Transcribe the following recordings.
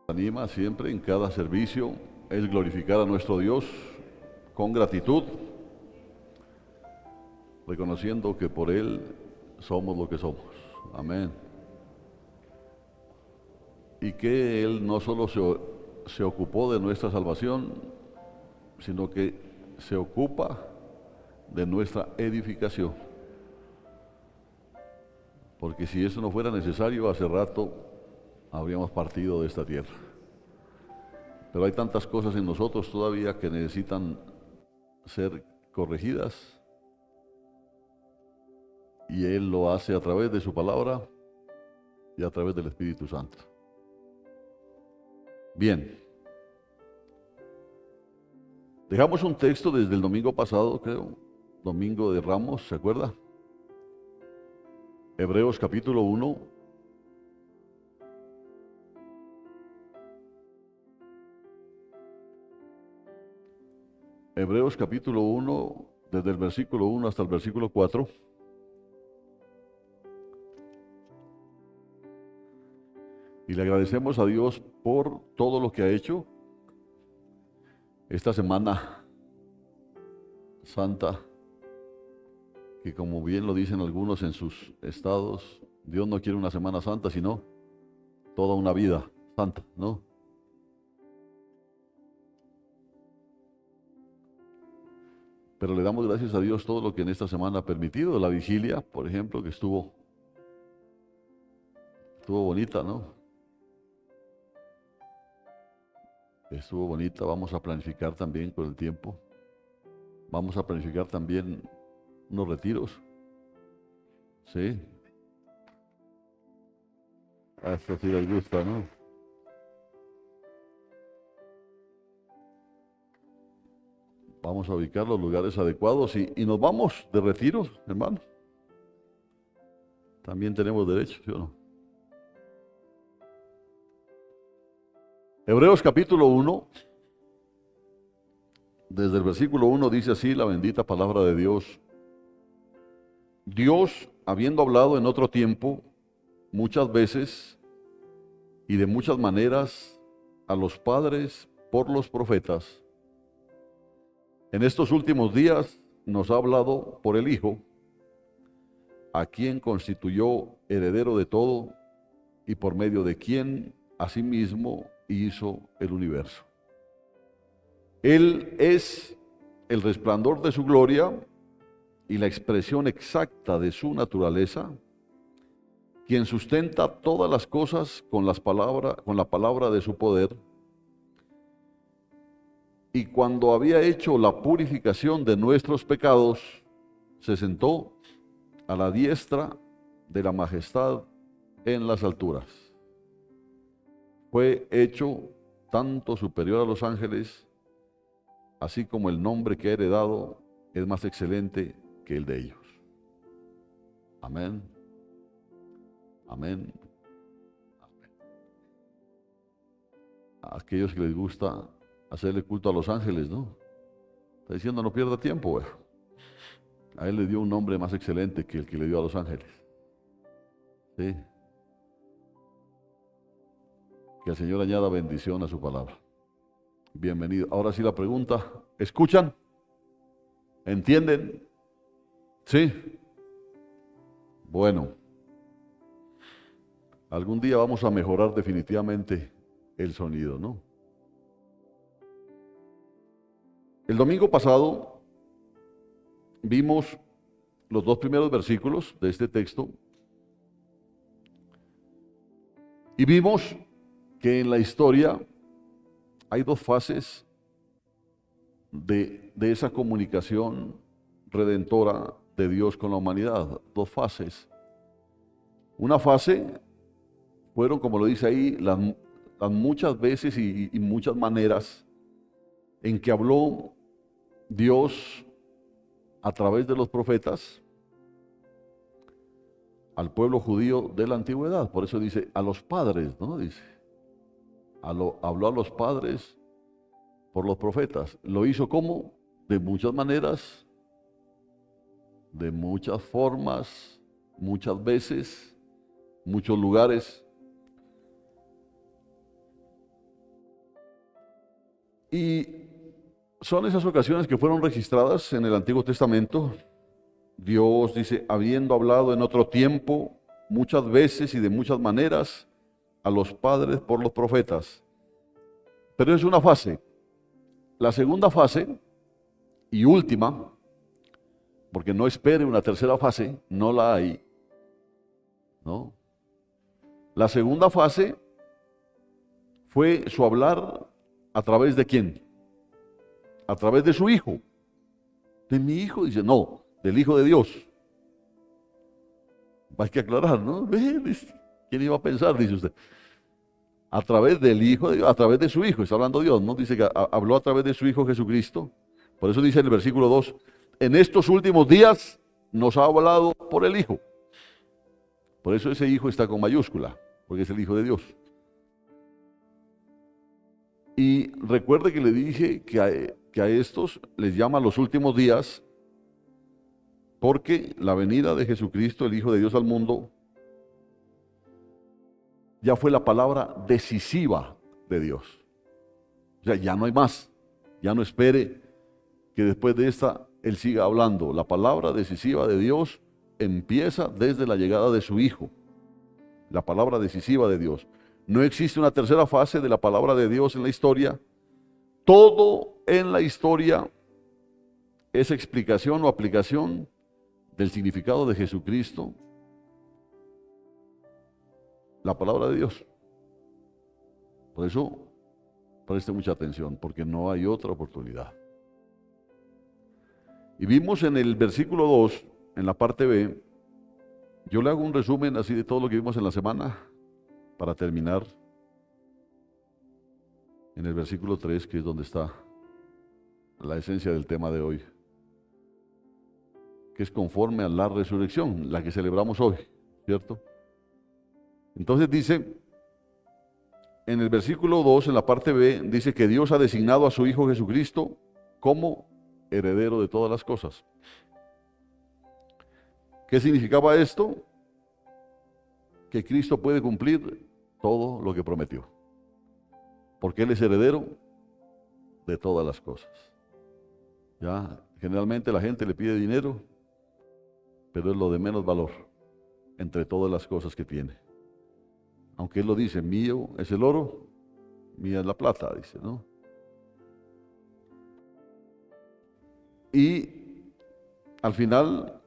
Anima siempre en cada servicio es glorificar a nuestro Dios con gratitud, reconociendo que por Él somos lo que somos. Amén. Y que Él no solo se ocupó de nuestra salvación, sino que se ocupa de nuestra edificación. Porque si eso no fuera necesario, hace rato habríamos partido de esta tierra. Pero hay tantas cosas en nosotros todavía que necesitan ser corregidas, y Él lo hace a través de su palabra y a través del Espíritu Santo. Bien, dejamos un texto desde el domingo pasado, creo, domingo de Ramos, ¿se acuerda? Hebreos capítulo 1. Hebreos capítulo 1, desde el versículo 1 hasta el versículo 4. Y le agradecemos a Dios por todo lo que ha hecho esta semana santa, que como bien lo dicen algunos en sus estados, Dios no quiere una semana santa, sino toda una vida santa, ¿no? Pero le damos gracias a Dios todo lo que en esta semana ha permitido. La vigilia, por ejemplo, que estuvo bonita, ¿no? Estuvo bonita. Vamos a planificar también con el tiempo. Vamos a planificar también unos retiros. Sí. A esto sí les gusta, ¿no? Vamos a ubicar los lugares adecuados y nos vamos de retiros, hermanos. También tenemos derecho, ¿sí o no? Hebreos capítulo 1, desde el versículo 1 dice así la bendita palabra de Dios. Dios, habiendo hablado en otro tiempo, muchas veces y de muchas maneras a los padres por los profetas, en estos últimos días nos ha hablado por el Hijo, a quien constituyó heredero de todo y por medio de quien asimismo hizo el universo. Él es el resplandor de su gloria y la expresión exacta de su naturaleza, quien sustenta todas las cosas con la palabra de su poder. Y cuando había hecho la purificación de nuestros pecados, se sentó a la diestra de la majestad en las alturas. Fue hecho tanto superior a los ángeles, así como el nombre que ha heredado es más excelente que el de ellos. Amén. Amén. Amén. A aquellos que les gusta hacerle culto a los ángeles, ¿no? Está diciendo no pierda tiempo, güey. A él le dio un nombre más excelente que el que le dio a los ángeles. Sí. Que el Señor añada bendición a su palabra. Bienvenido. Ahora sí la pregunta, ¿escuchan? ¿Entienden? Sí. Bueno, algún día vamos a mejorar definitivamente el sonido, ¿no? El domingo pasado vimos los dos primeros versículos de este texto y vimos que en la historia hay dos fases de esa comunicación redentora de Dios con la humanidad. Dos fases. Una fase fueron, como lo dice ahí, las muchas veces y muchas maneras en que habló Dios a través de los profetas al pueblo judío de la antigüedad. Por eso dice a los padres, ¿no? Dice, habló a los padres por los profetas. Lo hizo como de muchas maneras, de muchas formas, muchas veces, muchos lugares. Y son esas ocasiones que fueron registradas en el Antiguo Testamento. Dios dice, habiendo hablado en otro tiempo, muchas veces y de muchas maneras, a los padres por los profetas. Pero es una fase. La segunda fase y última, porque no espere una tercera fase, no la hay, ¿no? La segunda fase fue su hablar a través de ¿quién? A través de su hijo. De mi hijo, dice, no, del Hijo de Dios. Hay que aclarar, ¿no? ¿Quién iba a pensar? Dice usted. A través del Hijo de Dios, a través de su Hijo, está hablando Dios, ¿no? Dice que habló a través de su Hijo Jesucristo. Por eso dice en el versículo 2, en estos últimos días nos ha hablado por el Hijo. Por eso ese Hijo está con mayúscula, porque es el Hijo de Dios. Y recuerde que le dije que a estos les llama los últimos días, porque la venida de Jesucristo, el Hijo de Dios al mundo, ya fue la palabra decisiva de Dios. O sea, ya no hay más. Ya no espere que después de esta Él siga hablando. La palabra decisiva de Dios empieza desde la llegada de su Hijo. La palabra decisiva de Dios. No existe una tercera fase de la palabra de Dios en la historia. Todo en la historia es explicación o aplicación del significado de Jesucristo, la palabra de Dios. Por eso, preste mucha atención, porque no hay otra oportunidad. Y vimos en el versículo 2, en la parte B, yo le hago un resumen así de todo lo que vimos en la semana, para terminar en el versículo 3, que es donde está la esencia del tema de hoy, que es conforme a la resurrección, la que celebramos hoy, ¿cierto? Entonces dice, en el versículo 2, en la parte B, dice que Dios ha designado a su Hijo Jesucristo como heredero de todas las cosas. ¿Qué significaba esto? Que Cristo puede cumplir todo lo que prometió, porque Él es heredero de todas las cosas. Ya, generalmente la gente le pide dinero, pero es lo de menos valor entre todas las cosas que tiene. Aunque Él lo dice, mío es el oro, mía es la plata, dice, ¿no? Y al final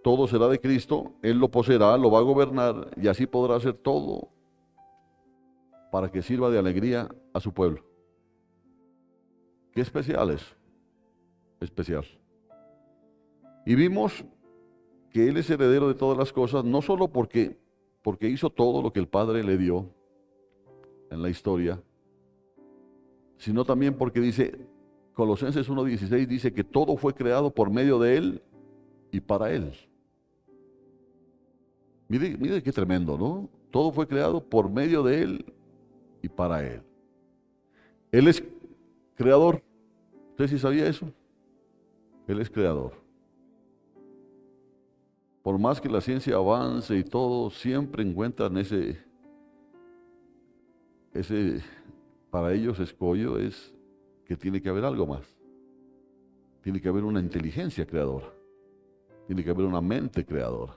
todo será de Cristo, Él lo poseerá, lo va a gobernar y así podrá hacer todo para que sirva de alegría a su pueblo. ¿Qué especial es? Especial. Y vimos que Él es heredero de todas las cosas, no solo porque hizo todo lo que el Padre le dio en la historia, sino también porque dice, Colosenses 1:16 dice que todo fue creado por medio de Él y para Él. Mire qué tremendo, ¿no? Todo fue creado por medio de Él y para Él. Él es creador. ¿Usted sí sabía eso? Él es creador. Por más que la ciencia avance y todo, siempre encuentran ese para ellos escollo es que tiene que haber algo más. Tiene que haber una inteligencia creadora. Tiene que haber una mente creadora.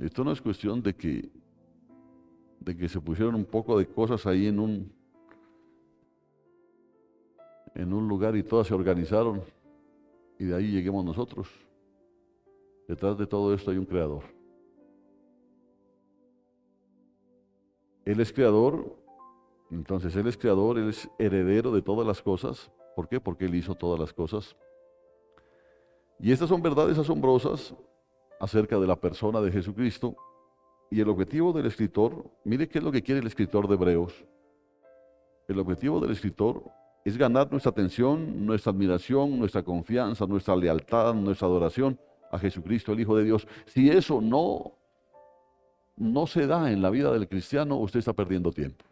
Esto no es cuestión de que se pusieron un poco de cosas ahí en un lugar y todas se organizaron y de ahí lleguemos nosotros. Detrás de todo esto hay un creador. Él es creador, entonces Él es creador, Él es heredero de todas las cosas. ¿Por qué? Porque Él hizo todas las cosas. Y estas son verdades asombrosas acerca de la persona de Jesucristo. Y el objetivo del escritor, mire qué es lo que quiere el escritor de Hebreos. El objetivo del escritor es ganar nuestra atención, nuestra admiración, nuestra confianza, nuestra lealtad, nuestra adoración a Jesucristo, el Hijo de Dios. Si eso no se da en la vida del cristiano, usted está perdiendo tiempo.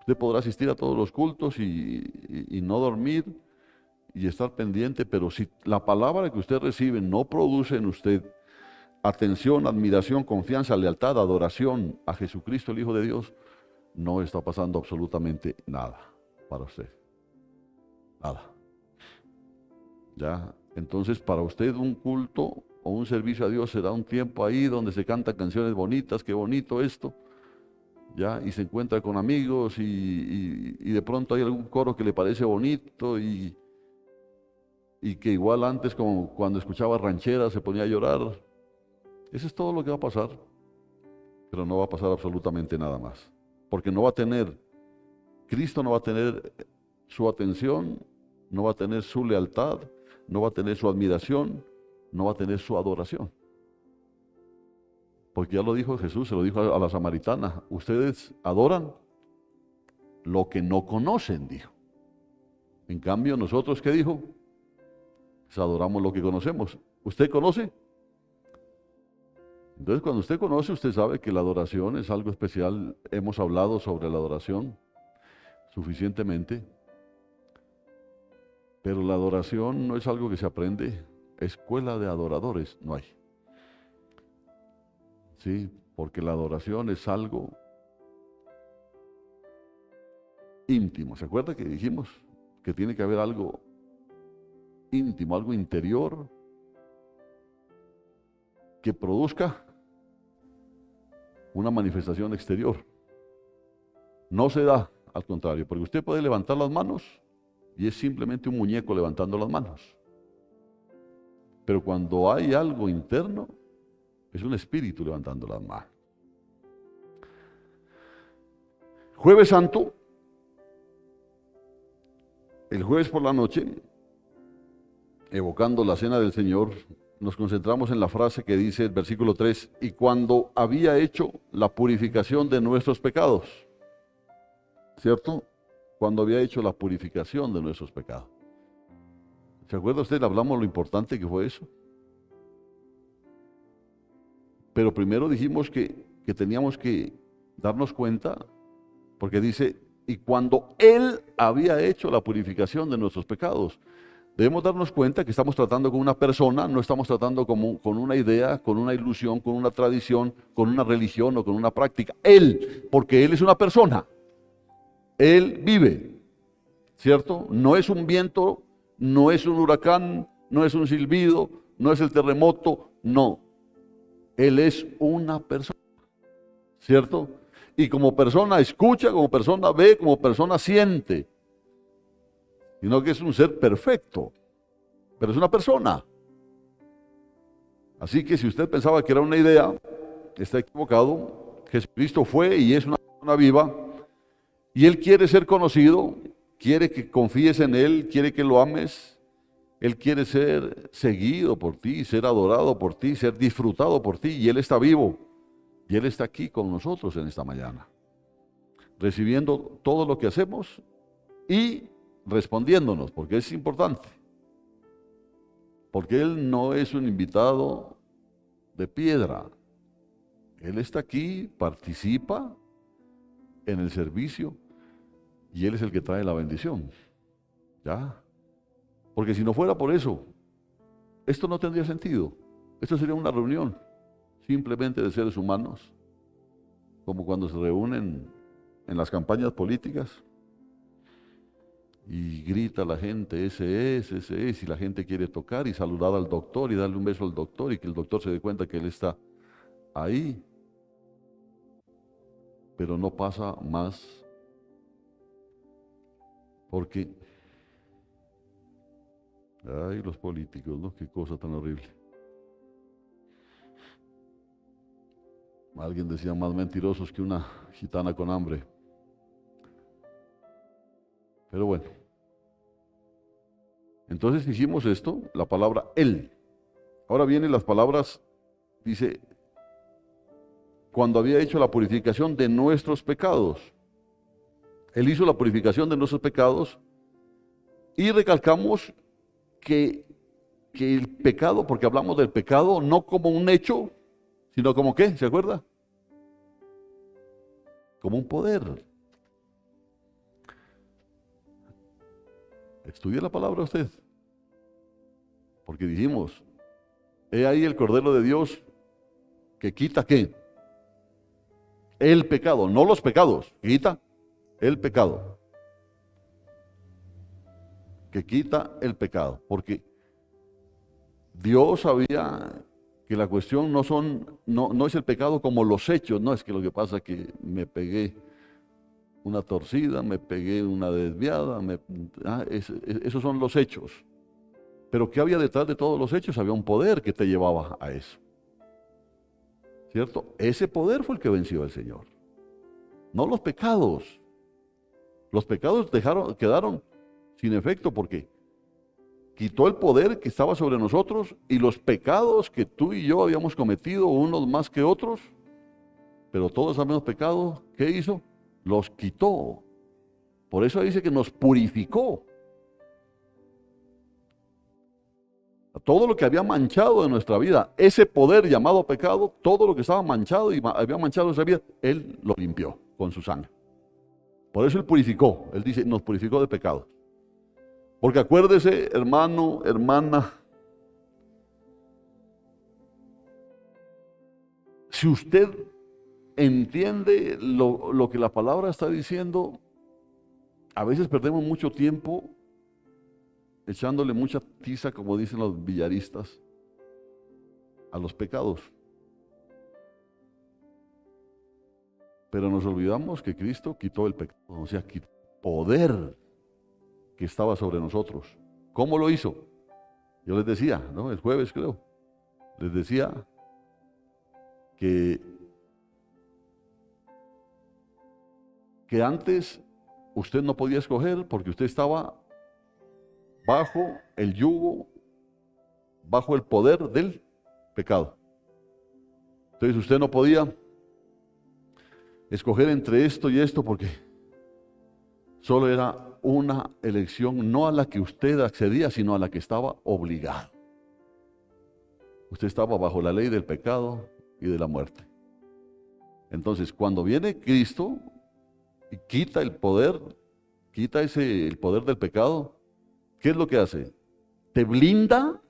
Usted podrá asistir a todos los cultos y no dormir y estar pendiente, pero si la palabra que usted recibe no produce en usted atención, admiración, confianza, lealtad, adoración a Jesucristo, el Hijo de Dios, no está pasando absolutamente nada para usted. Nada. ¿Ya? Entonces, para usted un culto o un servicio a Dios será un tiempo ahí donde se cantan canciones bonitas, qué bonito esto, ¿ya? Y se encuentra con amigos y de pronto hay algún coro que le parece bonito y que igual antes, como cuando escuchaba rancheras, se ponía a llorar. Eso es todo lo que va a pasar, pero no va a pasar absolutamente nada más, porque no va a tener, Cristo no va a tener su atención, no va a tener su lealtad, no va a tener su admiración, no va a tener su adoración. Porque ya lo dijo Jesús, se lo dijo a la samaritana, ustedes adoran lo que no conocen, dijo. En cambio, nosotros, ¿qué dijo? Pues adoramos lo que conocemos. ¿Usted conoce? Entonces, cuando usted conoce, usted sabe que la adoración es algo especial. Hemos hablado sobre la adoración suficientemente. Pero la adoración no es algo que se aprende. Escuela de adoradores no hay. Sí, porque la adoración es algo íntimo. ¿Se acuerda que dijimos que tiene que haber algo íntimo, algo interior que produzca una manifestación exterior? No se da, al contrario, porque usted puede levantar las manos y es simplemente un muñeco levantando las manos. Pero cuando hay algo interno, es un espíritu levantando las manos. Jueves Santo, el jueves por la noche, evocando la cena del Señor, nos concentramos en la frase que dice el versículo 3, y cuando había hecho la purificación de nuestros pecados, ¿cierto? Cuando había hecho la purificación de nuestros pecados. ¿Se acuerda usted? Hablamos lo importante que fue eso. Pero primero dijimos que teníamos que darnos cuenta, porque dice, y cuando Él había hecho la purificación de nuestros pecados, debemos darnos cuenta que estamos tratando con una persona, no estamos tratando con una idea, con una ilusión, con una tradición, con una religión o con una práctica. Él, porque Él es una persona. Él vive, ¿cierto? No es un viento, no es un huracán, no es un silbido, no es el terremoto, no. Él es una persona, ¿cierto? Y como persona escucha, como persona ve, como persona siente. Sino que es un ser perfecto, pero es una persona. Así que si usted pensaba que era una idea, está equivocado. Jesucristo fue y es una persona viva, y Él quiere ser conocido, quiere que confíes en Él, quiere que lo ames. Él quiere ser seguido por ti, ser adorado por ti, ser disfrutado por ti, y Él está vivo, y Él está aquí con nosotros en esta mañana, recibiendo todo lo que hacemos y respondiéndonos, porque es importante, porque Él no es un invitado de piedra. Él está aquí, participa en el servicio, y Él es el que trae la bendición, ¿ya? Porque si no fuera por eso, esto no tendría sentido. Esto sería una reunión simplemente de seres humanos, como cuando se reúnen en las campañas políticas y grita la gente, ese es, y la gente quiere tocar y saludar al doctor y darle un beso al doctor y que el doctor se dé cuenta que él está ahí. Pero no pasa más porque, ay, los políticos, ¿no? Qué cosa tan horrible. Alguien decía, más mentirosos que una gitana con hambre. Pero bueno. Entonces hicimos esto, la palabra Él. Ahora vienen las palabras, dice, cuando había hecho la purificación de nuestros pecados. Él hizo la purificación de nuestros pecados y recalcamos que el pecado, porque hablamos del pecado no como un hecho, sino como ¿qué? ¿Se acuerda? Como un poder. Estudie la palabra usted. Porque dijimos, he ahí el Cordero de Dios que quita ¿qué? el pecado, no los pecados, quita el pecado. Que quita el pecado, porque Dios sabía que la cuestión no es el pecado como los hechos, no es que lo que pasa es que me pegué una torcida, me pegué una desviada, esos son los hechos. Pero ¿qué había detrás de todos los hechos? Había un poder que te llevaba a eso. ¿Cierto? Ese poder fue el que venció al Señor. No los pecados. Los pecados quedaron sin efecto porque quitó el poder que estaba sobre nosotros y los pecados que tú y yo habíamos cometido, unos más que otros, pero todos habíamos pecado, ¿qué hizo? Los quitó. Por eso dice que nos purificó. Todo lo que había manchado de nuestra vida, ese poder llamado pecado, todo lo que estaba manchado y había manchado nuestra vida, Él lo limpió con su sangre. Por eso Él purificó. Él dice, nos purificó de pecado. Porque acuérdese, hermano, hermana, si usted entiende lo que la palabra está diciendo, a veces perdemos mucho tiempo echándole mucha tiza, como dicen los billaristas, a los pecados. Pero nos olvidamos que Cristo quitó el pecado, o sea, quitó el poder que estaba sobre nosotros. ¿Cómo lo hizo? Yo les decía, ¿no? El jueves creo, les decía que antes usted no podía escoger porque usted estaba bajo el yugo, bajo el poder del pecado. Entonces usted no podía escoger entre esto y esto porque solo era una elección, no a la que usted accedía, sino a la que estaba obligado. Usted estaba bajo la ley del pecado y de la muerte. Entonces, cuando viene Cristo y quita el poder, el poder del pecado, ¿qué es lo que hace? ¿Te blinda?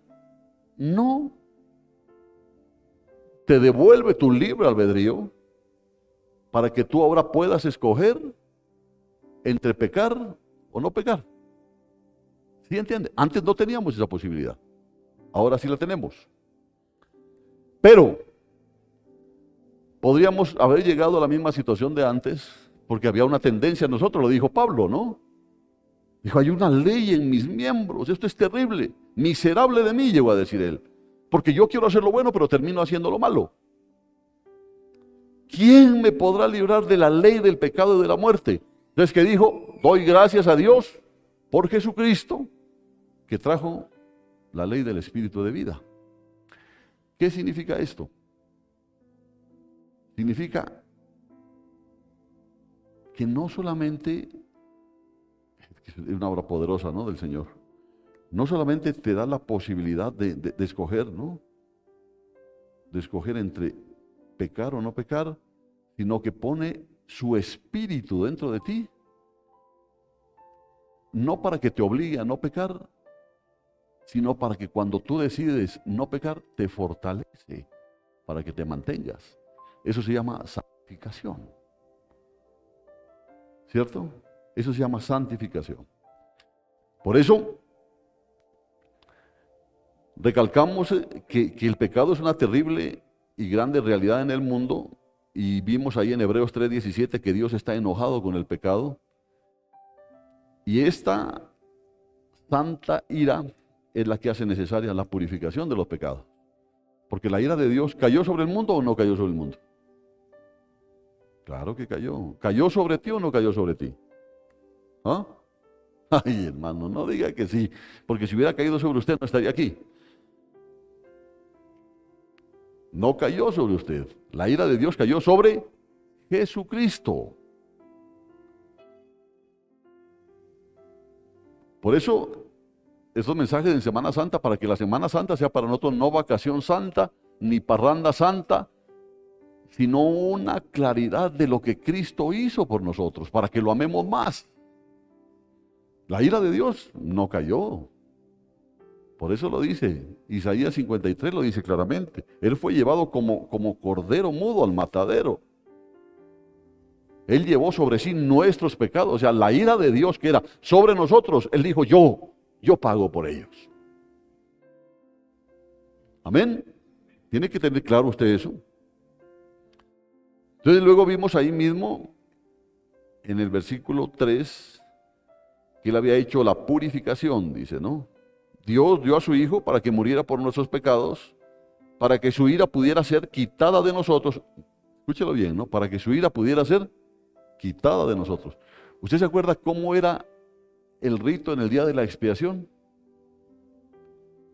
No. Te devuelve tu libre albedrío para que tú ahora puedas escoger entre pecar o no pecar. ¿Sí entiende? Antes no teníamos esa posibilidad. Ahora sí la tenemos. Pero podríamos haber llegado a la misma situación de antes porque había una tendencia en nosotros, lo dijo Pablo, ¿no? Dijo, hay una ley en mis miembros, esto es terrible, miserable de mí, llegó a decir él, porque yo quiero hacer lo bueno, pero termino haciendo lo malo. ¿Quién me podrá librar de la ley del pecado y de la muerte? Entonces, ¿qué dijo? Doy gracias a Dios por Jesucristo, que trajo la ley del Espíritu de vida. ¿Qué significa esto? Significa que no solamente es una obra poderosa, ¿no?, del Señor. No solamente te da la posibilidad de escoger, ¿no?, de escoger entre pecar o no pecar, sino que pone su espíritu dentro de ti, no para que te obligue a no pecar, sino para que cuando tú decides no pecar, te fortalece, para que te mantengas. Eso se llama santificación. ¿Cierto? Eso se llama santificación. Por eso, recalcamos que el pecado es una terrible y grande realidad en el mundo, y vimos ahí en Hebreos 3:17 que Dios está enojado con el pecado, y esta santa ira es la que hace necesaria la purificación de los pecados. Porque la ira de Dios, ¿cayó sobre el mundo o no cayó sobre el mundo? Claro que cayó. ¿Cayó sobre ti o no cayó sobre ti? ¿Ah? Ay, hermano, no diga que sí, porque si hubiera caído sobre usted no estaría aquí. No cayó sobre usted. La ira de Dios cayó sobre Jesucristo. Por eso, estos mensajes en Semana Santa, para que la Semana Santa sea para nosotros no vacación santa, ni parranda santa, sino una claridad de lo que Cristo hizo por nosotros, para que lo amemos más. La ira de Dios no cayó. Por eso lo dice, Isaías 53 lo dice claramente. Él fue llevado como cordero mudo al matadero. Él llevó sobre sí nuestros pecados, o sea, la ira de Dios que era sobre nosotros. Él dijo, yo pago por ellos. Amén. Tiene que tener claro usted eso. Entonces luego vimos ahí mismo, en el versículo 3, que Él había hecho la purificación, dice, ¿no? Dios dio a su Hijo para que muriera por nuestros pecados, para que su ira pudiera ser quitada de nosotros. Escúchelo bien, ¿no? Para que su ira pudiera ser quitada de nosotros. ¿Usted se acuerda cómo era el rito en el día de la expiación?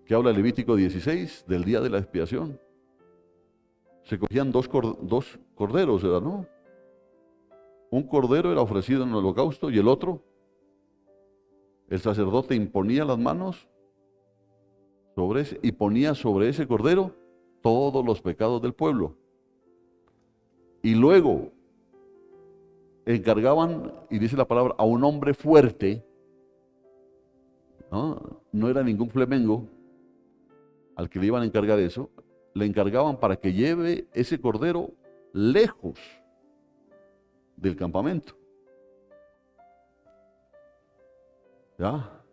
Que habla Levítico 16, del día de la expiación. Se cogían dos corderos, ¿verdad? ¿No? Un cordero era ofrecido en el holocausto y el otro, el sacerdote imponía las manos sobre ese, y ponía sobre ese cordero todos los pecados del pueblo. Y luego encargaban, y dice la palabra, a un hombre fuerte, no era ningún flemengo al que le iban a encargar eso, le encargaban para que lleve ese cordero lejos del campamento. ¿Ya?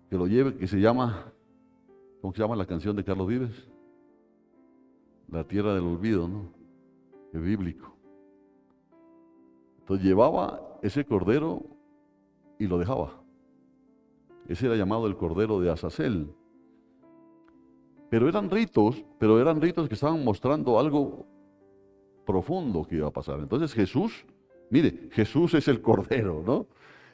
Que lo lleve, que se llama, ¿cómo se llama la canción de Carlos Vives? La tierra del olvido, ¿no? Es bíblico. Entonces llevaba ese cordero y lo dejaba. Ese era llamado el cordero de Azazel. Pero eran ritos que estaban mostrando algo profundo que iba a pasar. Entonces Jesús, mire, Jesús es el cordero, ¿no?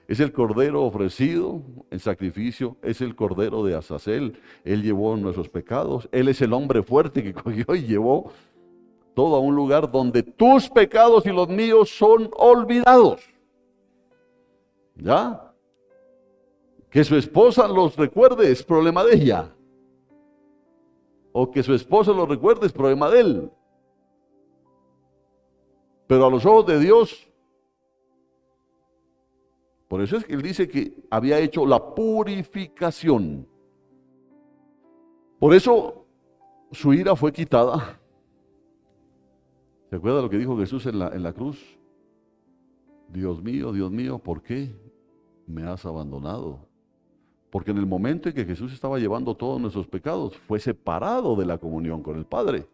Es el cordero ofrecido en sacrificio, es el cordero de Azazel. Él llevó nuestros pecados, Él es el hombre fuerte que cogió y llevó todo a un lugar donde tus pecados y los míos son olvidados. ¿Ya? Que su esposa los recuerde es problema de ella. O que su esposa los recuerde es problema de él. Pero a los ojos de Dios, por eso es que Él dice que había hecho la purificación. Por eso su ira fue quitada. ¿Se acuerda lo que dijo Jesús en la cruz? Dios mío, ¿por qué me has abandonado? Porque en el momento en que Jesús estaba llevando todos nuestros pecados, fue separado de la comunión con el Padre,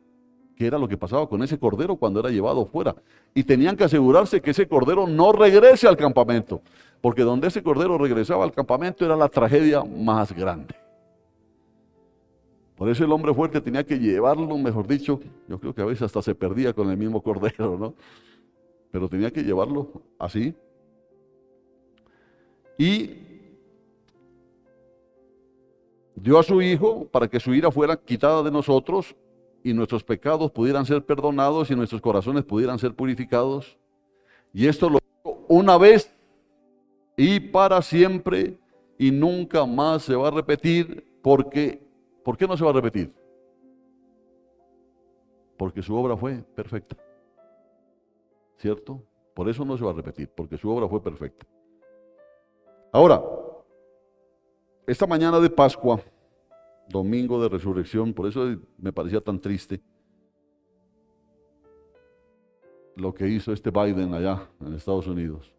que era lo que pasaba con ese cordero cuando era llevado fuera. Y tenían que asegurarse que ese cordero no regrese al campamento, porque donde ese cordero regresaba al campamento era la tragedia más grande. Por eso el hombre fuerte tenía que llevarlo, mejor dicho, yo creo que a veces hasta se perdía con el mismo cordero, ¿no? Pero tenía que llevarlo así. Y dio a su Hijo para que su ira fuera quitada de nosotros y nuestros pecados pudieran ser perdonados y nuestros corazones pudieran ser purificados. Y esto lo hizo una vez y para siempre y nunca más se va a repetir. ¿Por qué no se va a repetir? Porque su obra fue perfecta. ¿Cierto? Por eso no se va a repetir, porque su obra fue perfecta. Ahora, esta mañana de Pascua, domingo de resurrección, por eso me parecía tan triste lo que hizo este Biden allá en Estados Unidos.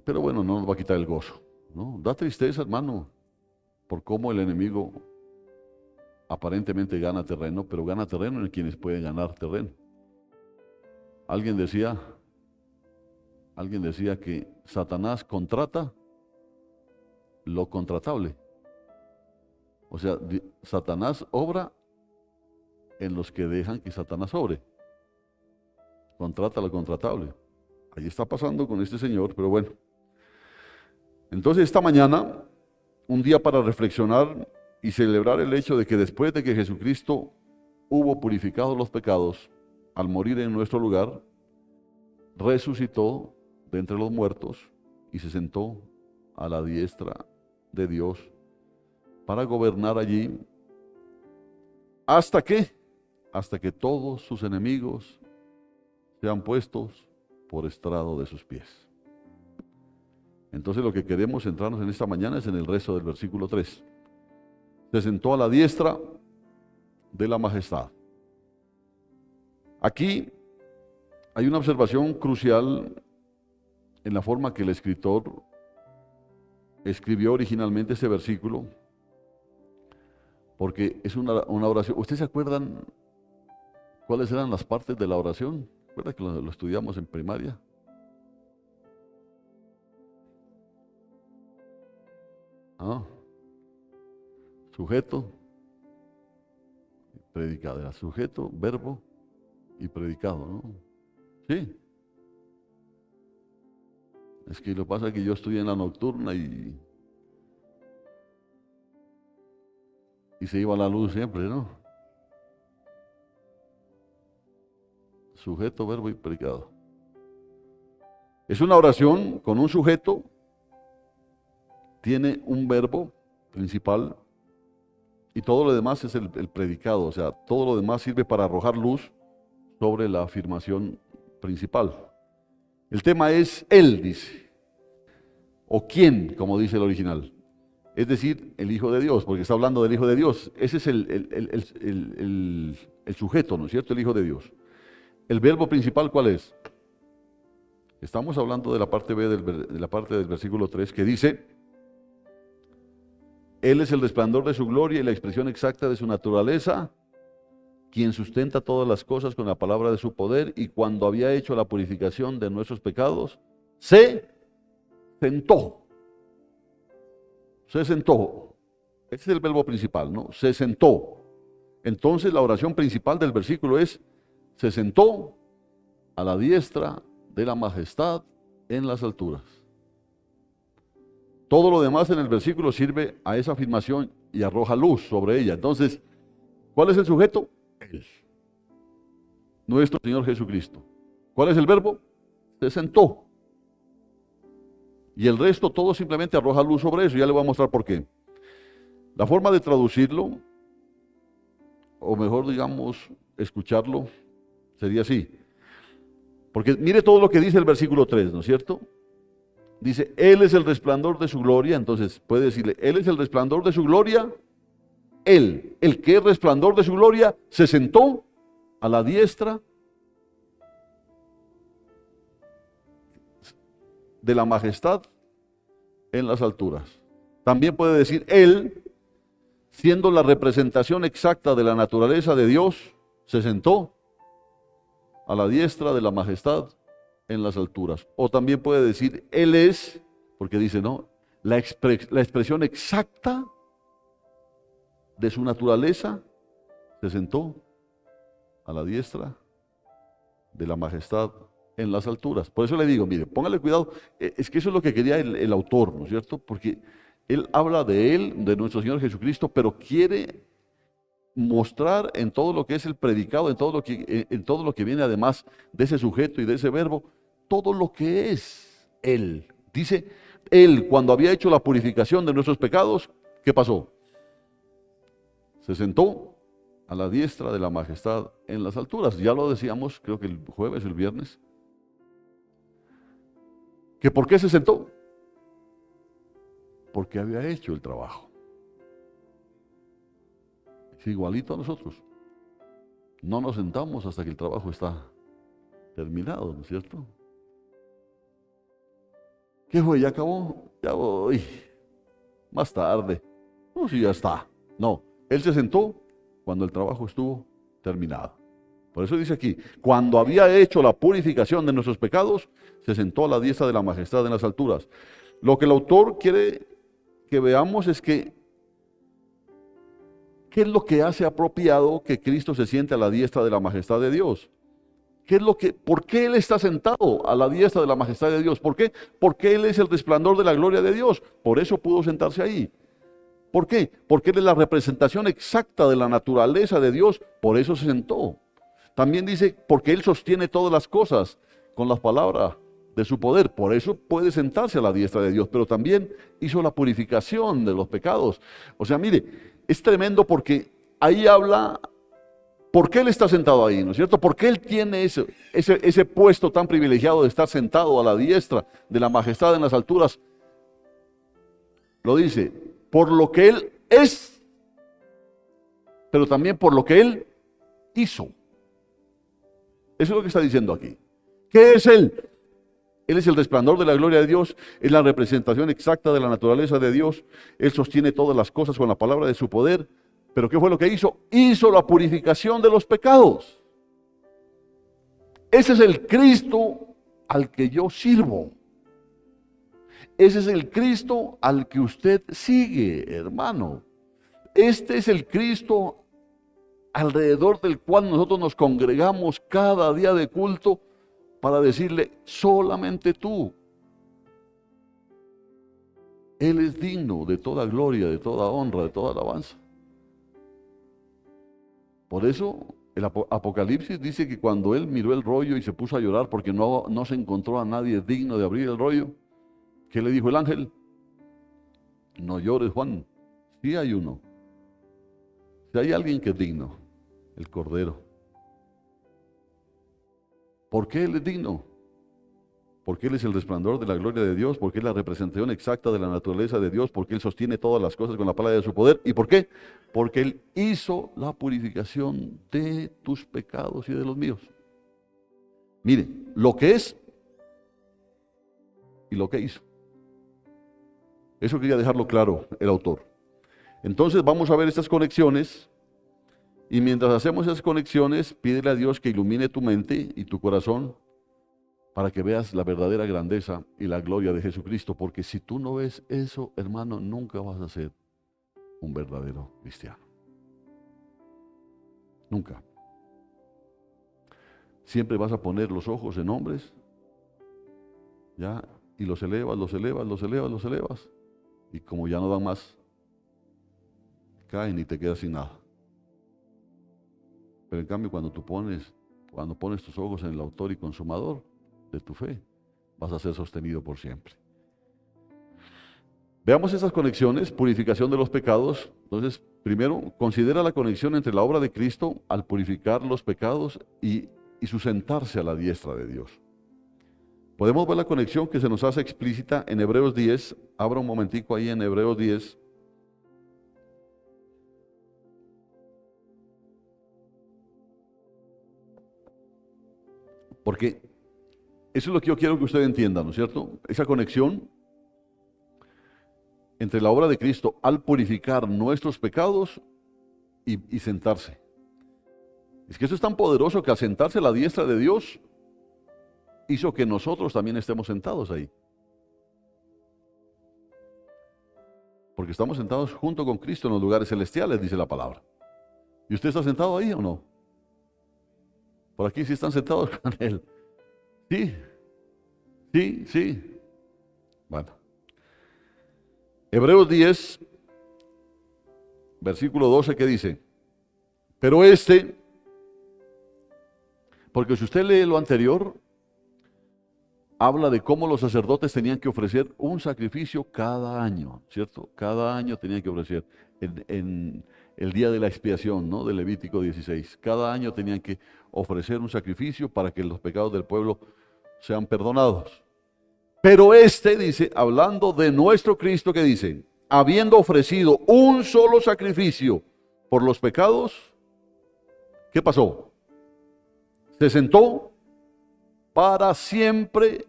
Pero bueno, no nos va a quitar el gozo, ¿no? Da tristeza, hermano, por cómo el enemigo aparentemente gana terreno, pero gana terreno en quienes pueden ganar terreno. Alguien decía que Satanás contrata lo contratable. O sea, Satanás obra en los que dejan que Satanás obre. Contrata lo contratable. Ahí está pasando con este señor, pero bueno. Entonces esta mañana, un día para reflexionar y celebrar el hecho de que después de que Jesucristo hubo purificado los pecados, al morir en nuestro lugar, resucitó de entre los muertos y se sentó a la diestra de Dios para gobernar allí. ¿Hasta qué? Hasta que todos sus enemigos sean puestos por estrado de sus pies. Entonces lo que queremos centrarnos en esta mañana es en el resto del versículo 3. Se sentó a la diestra de la majestad. Aquí hay una observación crucial en la forma que el escritor escribió originalmente este versículo, porque es una oración. ¿Ustedes se acuerdan cuáles eran las partes de la oración? ¿Recuerda que lo estudiamos en primaria? Sujeto, predicado. Era sujeto, verbo y predicado, ¿no? Sí. Es que lo que pasa es que yo estudié en la nocturna y se iba la luz siempre, ¿no? Sujeto, verbo y predicado. Es una oración con un sujeto, tiene un verbo principal y todo lo demás es el predicado, o sea, todo lo demás sirve para arrojar luz sobre la afirmación principal. El tema es él, dice, o quién, como dice el original, es decir, el Hijo de Dios, porque está hablando del Hijo de Dios. Ese es el sujeto, ¿no es cierto? El Hijo de Dios. ¿El verbo principal cuál es? Estamos hablando de la parte B de la parte del versículo 3 que dice: Él es el resplandor de su gloria y la expresión exacta de su naturaleza, quien sustenta todas las cosas con la palabra de su poder, y cuando había hecho la purificación de nuestros pecados, se sentó. Se sentó. Ese es el verbo principal, ¿no? Se sentó. Entonces la oración principal del versículo es: se sentó a la diestra de la majestad en las alturas. Todo lo demás en el versículo sirve a esa afirmación y arroja luz sobre ella. Entonces, ¿cuál es el sujeto? Él. Nuestro Señor Jesucristo. ¿Cuál es el verbo? Se sentó. Y el resto todo simplemente arroja luz sobre eso. Ya le voy a mostrar por qué. La forma de traducirlo, o mejor digamos, escucharlo, sería así. Porque mire todo lo que dice el versículo 3, ¿no es cierto? Dice, Él es el resplandor de su gloria. Entonces puede decirle, Él es el resplandor de su gloria. Él, el que es resplandor de su gloria, se sentó a la diestra de la majestad en las alturas. También puede decir, Él, siendo la representación exacta de la naturaleza de Dios, se sentó a la diestra de la majestad en las alturas. O también puede decir, Él es, porque dice, no, la expresión exacta de su naturaleza, se sentó a la diestra de la majestad en las alturas. Por eso le digo, mire, póngale cuidado, es que eso es lo que quería el autor, ¿no es cierto? Porque él habla de él, de nuestro Señor Jesucristo, pero quiere mostrar en todo lo que es el predicado, en todo lo que viene además de ese sujeto y de ese verbo, todo lo que es Él. Dice, Él cuando había hecho la purificación de nuestros pecados, ¿qué pasó? Se sentó a la diestra de la majestad en las alturas. Ya lo decíamos, creo que el jueves o el viernes. ¿Que por qué se sentó? Porque había hecho el trabajo. Es igualito a nosotros. No nos sentamos hasta que el trabajo está terminado, ¿no es cierto? ¿Qué fue? ¿Ya acabó? Ya voy. Más tarde. No, si ya está. No, él se sentó cuando el trabajo estuvo terminado. Por eso dice aquí, cuando había hecho la purificación de nuestros pecados, se sentó a la diestra de la majestad en las alturas. Lo que el autor quiere que veamos es que ¿qué es lo que hace apropiado que Cristo se siente a la diestra de la majestad de Dios? ¿Por qué Él está sentado a la diestra de la majestad de Dios? ¿Por qué? Porque Él es el resplandor de la gloria de Dios. Por eso pudo sentarse ahí. ¿Por qué? Porque Él es la representación exacta de la naturaleza de Dios. Por eso se sentó. También dice, porque Él sostiene todas las cosas con las palabras de su poder. Por eso puede sentarse a la diestra de Dios. Pero también hizo la purificación de los pecados. O sea, mire, es tremendo porque ahí habla, ¿por qué Él está sentado ahí? ¿No es cierto? ¿Por qué Él tiene ese puesto tan privilegiado de estar sentado a la diestra de la majestad en las alturas? Lo dice, por lo que Él es, pero también por lo que Él hizo. Eso es lo que está diciendo aquí. ¿Qué es Él? Él es el resplandor de la gloria de Dios, es la representación exacta de la naturaleza de Dios. Él sostiene todas las cosas con la palabra de su poder. ¿Pero qué fue lo que hizo? Hizo la purificación de los pecados. Ese es el Cristo al que yo sirvo. Ese es el Cristo al que usted sigue, hermano. Este es el Cristo alrededor del cual nosotros nos congregamos cada día de culto para decirle, solamente tú. Él es digno de toda gloria, de toda honra, de toda alabanza. Por eso el Apocalipsis dice que cuando él miró el rollo y se puso a llorar porque no se encontró a nadie digno de abrir el rollo, ¿qué le dijo el ángel? No llores, Juan, sí hay uno. Si hay alguien que es digno, el Cordero. ¿Por qué Él es digno? Porque Él es el resplandor de la gloria de Dios, porque es la representación exacta de la naturaleza de Dios, porque Él sostiene todas las cosas con la palabra de su poder. ¿Y por qué? Porque Él hizo la purificación de tus pecados y de los míos. Mire, lo que es y lo que hizo. Eso quería dejarlo claro el autor. Entonces vamos a ver estas conexiones. Y mientras hacemos esas conexiones, pídele a Dios que ilumine tu mente y tu corazón para que veas la verdadera grandeza y la gloria de Jesucristo. Porque si tú no ves eso, hermano, nunca vas a ser un verdadero cristiano. Nunca. Siempre vas a poner los ojos en hombres, ¿ya? Y los elevas, los elevas, los elevas, los elevas. Y como ya no dan más, caen y te quedas sin nada. Pero en cambio, cuando pones tus ojos en el autor y consumador de tu fe, vas a ser sostenido por siempre. Veamos esas conexiones, purificación de los pecados. Entonces, primero, considera la conexión entre la obra de Cristo al purificar los pecados y su sentarse a la diestra de Dios. Podemos ver la conexión que se nos hace explícita en Hebreos 10. Abra un momentico ahí en Hebreos 10. Porque eso es lo que yo quiero que usted entienda, ¿no es cierto? Esa conexión entre la obra de Cristo al purificar nuestros pecados y sentarse. Es que eso es tan poderoso que al sentarse a la diestra de Dios, hizo que nosotros también estemos sentados ahí. Porque estamos sentados junto con Cristo en los lugares celestiales, dice la palabra. ¿Y usted está sentado ahí o no? Por aquí sí están sentados con Él. Sí, sí, sí. Bueno. Hebreos 10, versículo 12, ¿qué dice? Pero porque si usted lee lo anterior, habla de cómo los sacerdotes tenían que ofrecer un sacrificio cada año, ¿cierto? Cada año tenían que ofrecer en el día de la expiación, ¿no? De Levítico 16. Cada año tenían que ofrecer un sacrificio para que los pecados del pueblo sean perdonados. Pero dice, hablando de nuestro Cristo, que dice, habiendo ofrecido un solo sacrificio por los pecados, ¿qué pasó? Se sentó para siempre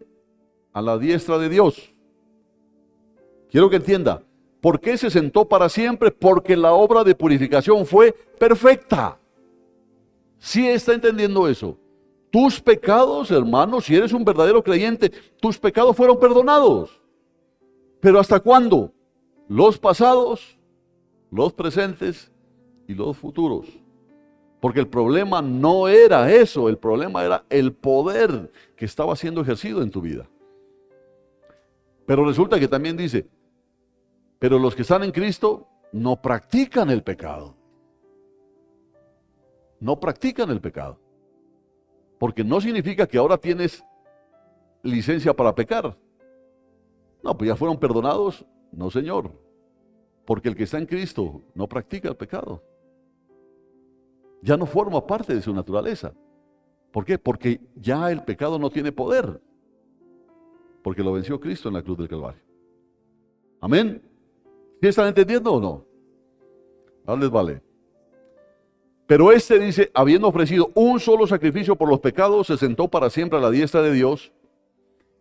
a la diestra de Dios. Quiero que entienda, ¿por qué se sentó para siempre? Porque la obra de purificación fue perfecta. ¿Sí está entendiendo eso? Tus pecados, hermano, si eres un verdadero creyente, tus pecados fueron perdonados. ¿Pero hasta cuándo? Los pasados, los presentes y los futuros. Porque el problema no era eso, el problema era el poder que estaba siendo ejercido en tu vida. Pero resulta que también dice, pero los que están en Cristo no practican el pecado. No practican el pecado. Porque no significa que ahora tienes licencia para pecar. No, pues ya fueron perdonados. No, Señor. Porque el que está en Cristo no practica el pecado. Ya no forma parte de su naturaleza. ¿Por qué? Porque ya el pecado no tiene poder. Porque lo venció Cristo en la cruz del Calvario. Amén. ¿Sí están entendiendo o no? Ahora les vale. Pero este dice, habiendo ofrecido un solo sacrificio por los pecados, se sentó para siempre a la diestra de Dios,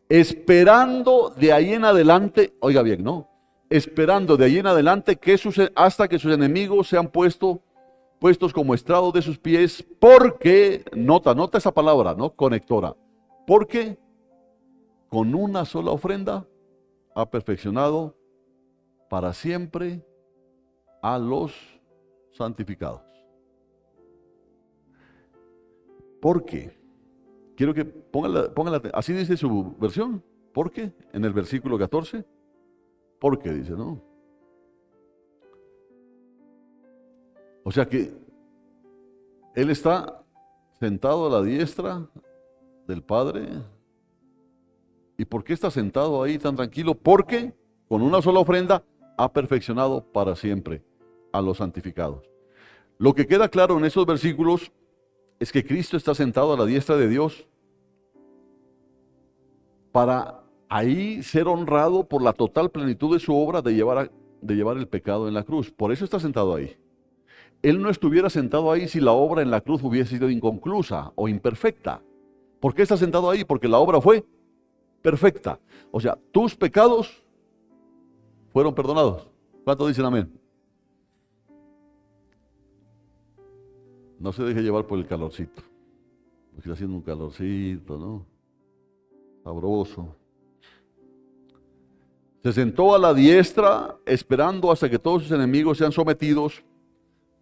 esperando de ahí en adelante, oiga bien, ¿no? Esperando de ahí en adelante hasta que sus enemigos sean puestos como estrado de sus pies, porque, nota esa palabra, ¿no? Conectora, porque con una sola ofrenda ha perfeccionado para siempre a los santificados. ¿Por qué? Quiero que póngala, así dice su versión. ¿Por qué? En el versículo 14. ¿Por qué? Dice, ¿no? O sea que Él está sentado a la diestra del Padre. ¿Y por qué está sentado ahí tan tranquilo? Porque con una sola ofrenda ha perfeccionado para siempre a los santificados. Lo que queda claro en esos versículos es que Cristo está sentado a la diestra de Dios para ahí ser honrado por la total plenitud de su obra de llevar el pecado en la cruz. Por eso está sentado ahí. Él no estuviera sentado ahí si la obra en la cruz hubiese sido inconclusa o imperfecta. ¿Por qué está sentado ahí? Porque la obra fue perfecta. O sea, tus pecados fueron perdonados. ¿Cuántos dicen amén? No se deje llevar por el calorcito. Porque está haciendo un calorcito, ¿no? Sabroso. Se sentó a la diestra esperando hasta que todos sus enemigos sean sometidos,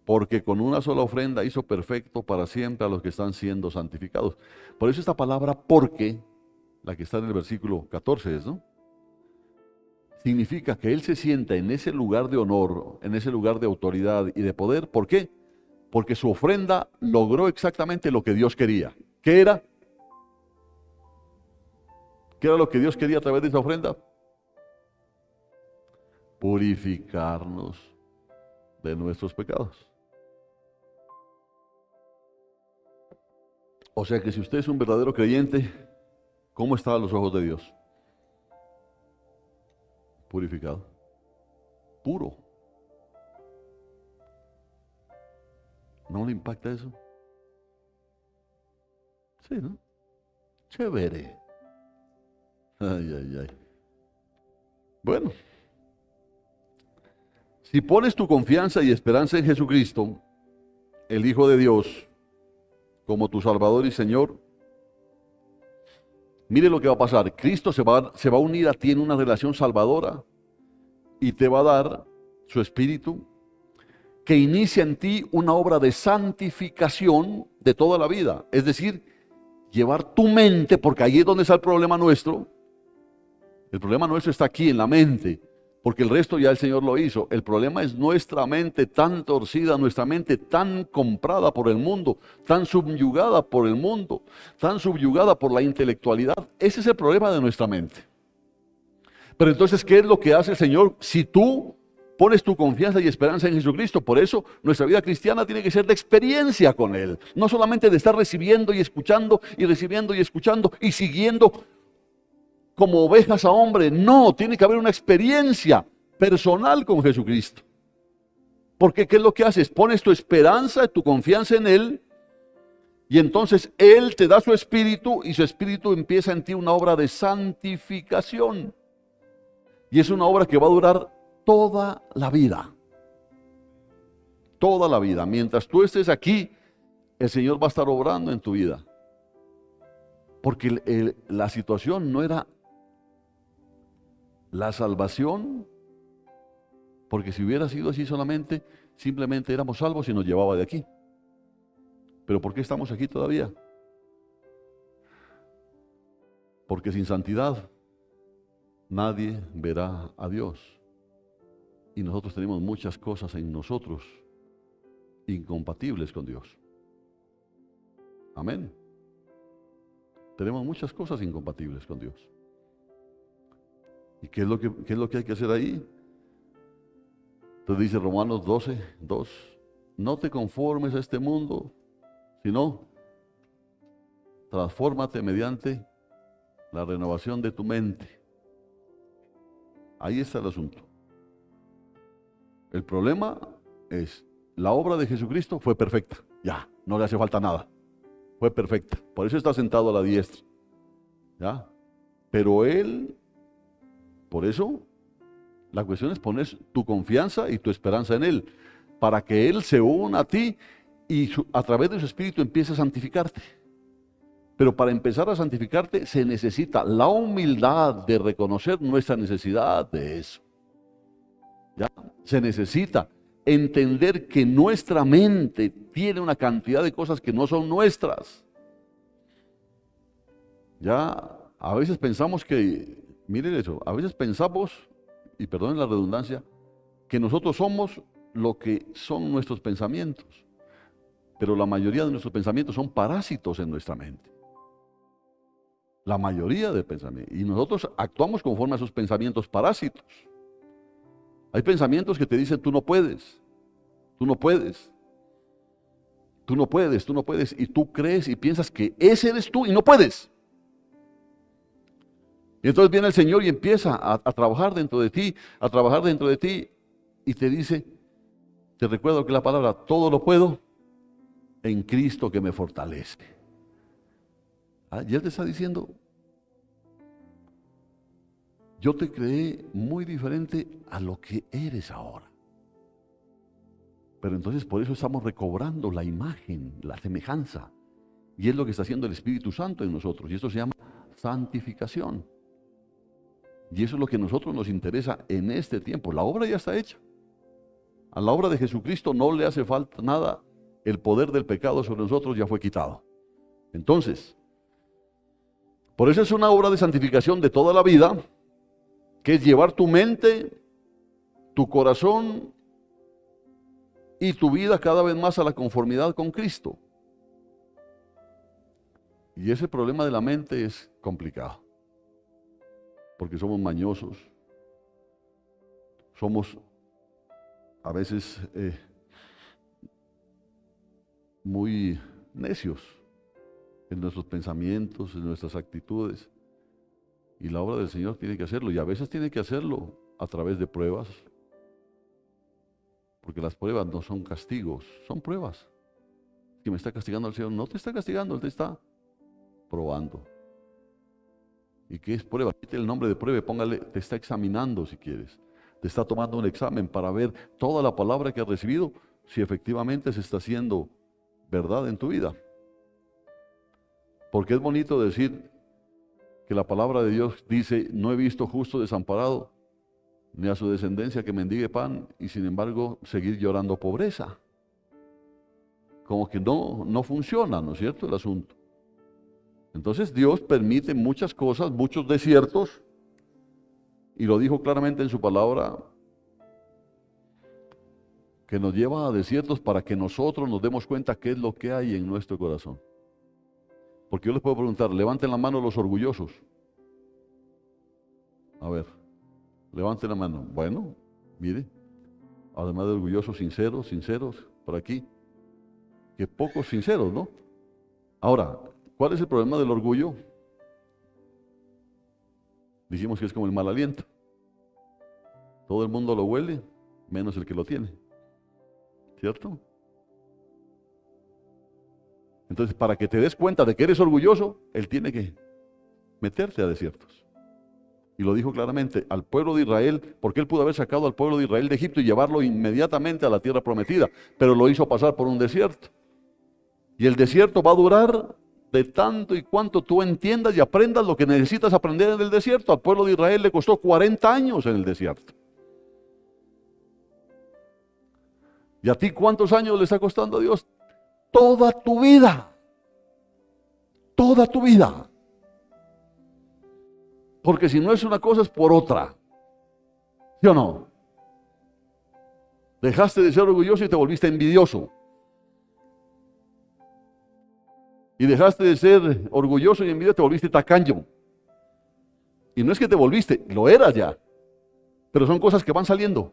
porque con una sola ofrenda hizo perfecto para siempre a los que están siendo santificados. Por eso esta palabra porque, la que está en el versículo 14, ¿no? Significa que Él se sienta en ese lugar de honor, en ese lugar de autoridad y de poder. ¿Por qué? Porque su ofrenda logró exactamente lo que Dios quería. ¿Qué era? ¿Qué era lo que Dios quería a través de esa ofrenda? Purificarnos de nuestros pecados. O sea que si usted es un verdadero creyente, ¿cómo está a los ojos de Dios? Purificado. Puro. ¿No le impacta eso? Sí, ¿no? Chévere. Ay. Bueno, si pones tu confianza y esperanza en Jesucristo, el Hijo de Dios, como tu Salvador y Señor, mire lo que va a pasar. Cristo se va a unir a ti en una relación salvadora y te va a dar su Espíritu, que inicia en ti una obra de santificación de toda la vida. Es decir, llevar tu mente, porque ahí es donde está el problema nuestro. El problema nuestro está aquí en la mente, porque el resto ya el Señor lo hizo. El problema es nuestra mente tan torcida, nuestra mente tan comprada por el mundo, tan subyugada por el mundo, tan subyugada por la intelectualidad. Ese es el problema de nuestra mente. Pero entonces, ¿qué es lo que hace el Señor si tú pones tu confianza y esperanza en Jesucristo? Por eso nuestra vida cristiana tiene que ser de experiencia con Él, no solamente de estar recibiendo y escuchando y recibiendo y escuchando y siguiendo como ovejas a hombre. No, tiene que haber una experiencia personal con Jesucristo. Porque ¿qué es lo que haces? Pones tu esperanza, tu confianza en Él, y entonces Él te da su Espíritu, y su Espíritu empieza en ti una obra de santificación. Y es una obra que va a durar toda la vida. Toda la vida. Mientras tú estés aquí, el Señor va a estar obrando en tu vida. Porque la situación no era la salvación, porque si hubiera sido así solamente, simplemente éramos salvos y nos llevaba de aquí. Pero ¿por qué estamos aquí todavía? Porque sin santidad nadie verá a Dios. Y nosotros tenemos muchas cosas en nosotros incompatibles con Dios. Amén. Tenemos muchas cosas incompatibles con Dios. ¿Y qué es lo que hay que hacer ahí? Entonces dice Romanos 12:2, no te conformes a este mundo, sino transfórmate mediante la renovación de tu mente. Ahí está el asunto. El problema es, la obra de Jesucristo fue perfecta. Ya, no le hace falta nada. Fue perfecta. Por eso está sentado a la diestra. ¿Ya? Pero Él, por eso, la cuestión es poner tu confianza y tu esperanza en Él, para que Él se una a ti y a través de su Espíritu empiece a santificarte. Pero para empezar a santificarte se necesita la humildad de reconocer nuestra necesidad de eso. ¿Ya? Se necesita entender que nuestra mente tiene una cantidad de cosas que no son nuestras. Ya a veces pensamos que, miren eso, a veces pensamos, y perdonen la redundancia, que nosotros somos lo que son nuestros pensamientos. Pero la mayoría de nuestros pensamientos son parásitos en nuestra mente. La mayoría de pensamientos. Y nosotros actuamos conforme a esos pensamientos parásitos. Hay pensamientos que te dicen tú no puedes, tú no puedes, tú no puedes, tú no puedes. Y tú crees y piensas que ese eres tú y no puedes. Y entonces viene el Señor y empieza a trabajar dentro de ti, a trabajar dentro de ti. Y te dice, te recuerdo que la palabra todo lo puedo en Cristo que me fortalece. Y Él te está diciendo, yo te creé muy diferente a lo que eres ahora. Pero entonces por eso estamos recobrando la imagen, la semejanza. Y es lo que está haciendo el Espíritu Santo en nosotros. Y esto se llama santificación. Y eso es lo que a nosotros nos interesa en este tiempo. La obra ya está hecha. A la obra de Jesucristo no le hace falta nada. El poder del pecado sobre nosotros ya fue quitado. Entonces, por eso es una obra de santificación de toda la vida, que es llevar tu mente, tu corazón y tu vida cada vez más a la conformidad con Cristo. Y ese problema de la mente es complicado, porque somos mañosos, somos a veces muy necios en nuestros pensamientos, en nuestras actitudes. Y la obra del Señor tiene que hacerlo, y a veces tiene que hacerlo a través de pruebas, porque las pruebas no son castigos, son pruebas. Que me está castigando el Señor, no te está castigando, Él te está probando. ¿Y qué es prueba? Quite el nombre de prueba y póngale, te está examinando si quieres. Te está tomando un examen para ver toda la palabra que has recibido, si efectivamente se está haciendo verdad en tu vida. Porque es bonito decir que la palabra de Dios dice, no he visto justo desamparado, ni a su descendencia que mendigue pan, y sin embargo seguir llorando pobreza. Como que no funciona, ¿no es cierto?, el asunto. Entonces Dios permite muchas cosas, muchos desiertos, y lo dijo claramente en su palabra, que nos lleva a desiertos para que nosotros nos demos cuenta qué es lo que hay en nuestro corazón. Porque yo les puedo preguntar, levanten la mano los orgullosos. A ver, levanten la mano. Bueno, mire, además de orgullosos, sinceros, por aquí. Que pocos sinceros, ¿no? Ahora, ¿cuál es el problema del orgullo? Dijimos que es como el mal aliento. Todo el mundo lo huele, menos el que lo tiene. ¿Cierto? Entonces, para que te des cuenta de que eres orgulloso, Él tiene que meterte a desiertos. Y lo dijo claramente al pueblo de Israel, porque Él pudo haber sacado al pueblo de Israel de Egipto y llevarlo inmediatamente a la tierra prometida, pero lo hizo pasar por un desierto. Y el desierto va a durar de tanto y cuanto tú entiendas y aprendas lo que necesitas aprender en el desierto. Al pueblo de Israel le costó 40 años en el desierto. ¿Y a ti cuántos años le está costando a Dios? Toda tu vida. Toda tu vida. Porque si no es una cosa es por otra. ¿Sí o no? Dejaste de ser orgulloso y te volviste envidioso. Y dejaste de ser orgulloso y envidioso y te volviste tacaño. Y no es que te volviste, lo eras ya. Pero son cosas que van saliendo.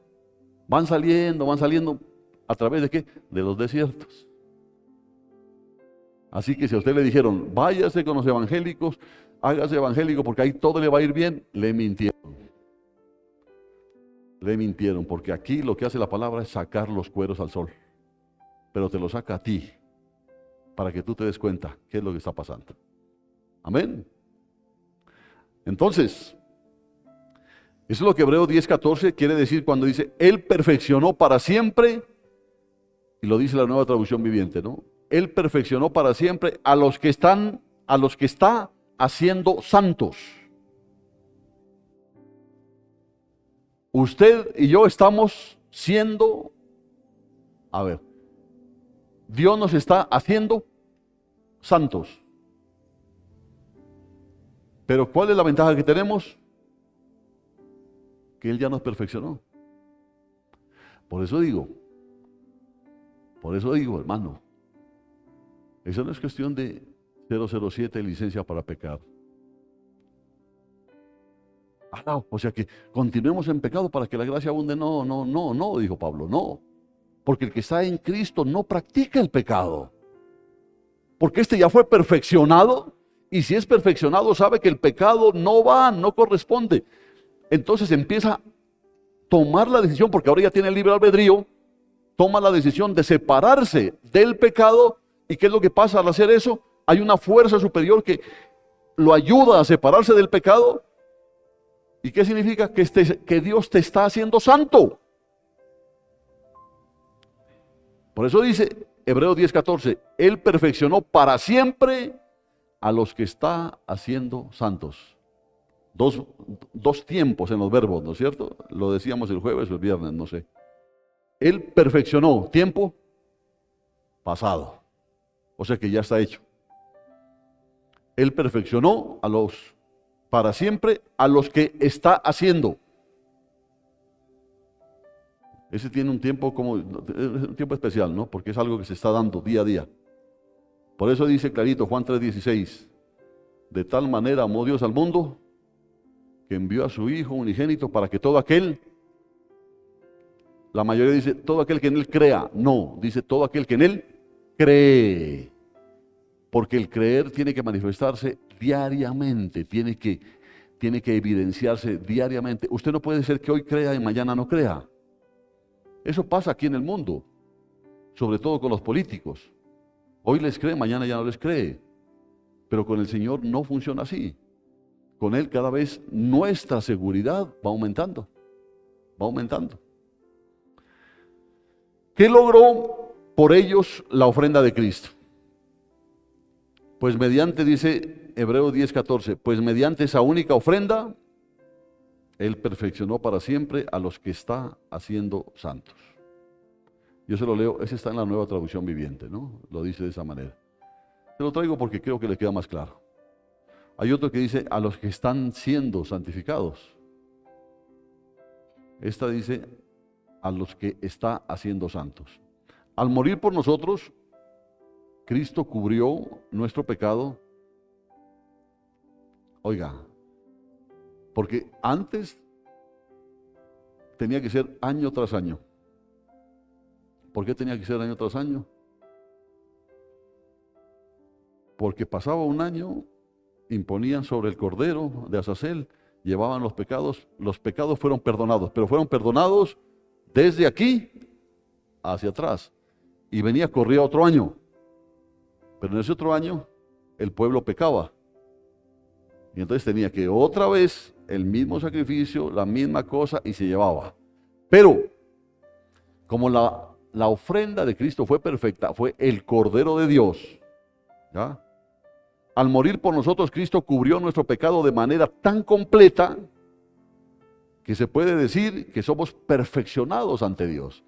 Van saliendo. ¿A través de qué? De los desiertos. Así que si a usted le dijeron, váyase con los evangélicos, hágase evangélico porque ahí todo le va a ir bien, le mintieron. Le mintieron, porque aquí lo que hace la palabra es sacar los cueros al sol. Pero te lo saca a ti. para que tú te des cuenta qué es lo que está pasando. Amén. Entonces, eso es lo que Hebreos 10:14 quiere decir cuando dice, Él perfeccionó para siempre, y lo dice la Nueva Traducción Viviente, ¿no? Él perfeccionó para siempre a los que está haciendo santos. Usted y yo estamos siendo, Dios nos está haciendo santos. Pero ¿cuál es la ventaja que tenemos? Que Él ya nos perfeccionó. Por eso digo, hermano, eso no es cuestión de 007 licencia para pecar. No, o sea que continuemos en pecado para que la gracia abunde. No, dijo Pablo, no. Porque el que está en Cristo no practica el pecado. Porque este ya fue perfeccionado, y si es perfeccionado sabe que el pecado no corresponde. Entonces empieza a tomar la decisión, porque ahora ya tiene el libre albedrío, toma la decisión de separarse del pecado. ¿Y qué es lo que pasa al hacer eso? Hay una fuerza superior que lo ayuda a separarse del pecado. ¿Y qué significa? Que Dios te está haciendo santo. Por eso dice Hebreos 10:14, Él perfeccionó para siempre a los que está haciendo santos. Dos tiempos en los verbos, ¿no es cierto? Lo decíamos el jueves o el viernes, no sé. Él perfeccionó, tiempo pasado. O sea que ya está hecho. Él perfeccionó para siempre a los que está haciendo. Ese tiene un tiempo un tiempo especial, ¿no? Porque es algo que se está dando día a día. Por eso dice clarito Juan 3:16, de tal manera amó Dios al mundo que envió a su Hijo unigénito para que todo aquel, la mayoría dice todo aquel que en Él crea, no, dice todo aquel que en Él cree. Porque el creer tiene que manifestarse diariamente, tiene que evidenciarse diariamente. Usted no puede ser que hoy crea y mañana no crea. Eso pasa aquí en el mundo, sobre todo con los políticos. Hoy les cree, mañana ya no les cree. Pero con el Señor no funciona así. Con Él cada vez nuestra seguridad va aumentando. Va aumentando. ¿Qué logró por ellos la ofrenda de Cristo? Pues mediante, dice Hebreos 10:14, pues mediante esa única ofrenda, Él perfeccionó para siempre a los que está haciendo santos. Yo se lo leo, ese está en la Nueva Traducción Viviente, ¿no? Lo dice de esa manera. Se lo traigo porque creo que le queda más claro. Hay otro que dice, a los que están siendo santificados. Esta dice, a los que está haciendo santos. Al morir por nosotros, Cristo cubrió nuestro pecado. Oiga, porque antes tenía que ser año tras año. ¿Por qué tenía que ser año tras año? Porque pasaba un año, imponían sobre el cordero de Azazel, llevaban los pecados fueron perdonados, pero fueron perdonados desde aquí hacia atrás. Y corría otro año. Pero en ese otro año el pueblo pecaba. Y entonces tenía que otra vez el mismo sacrificio, la misma cosa, y se llevaba. Pero como la ofrenda de Cristo fue perfecta, fue el Cordero de Dios, ¿ya? Al morir por nosotros, Cristo cubrió nuestro pecado de manera tan completa que se puede decir que somos perfeccionados ante Dios.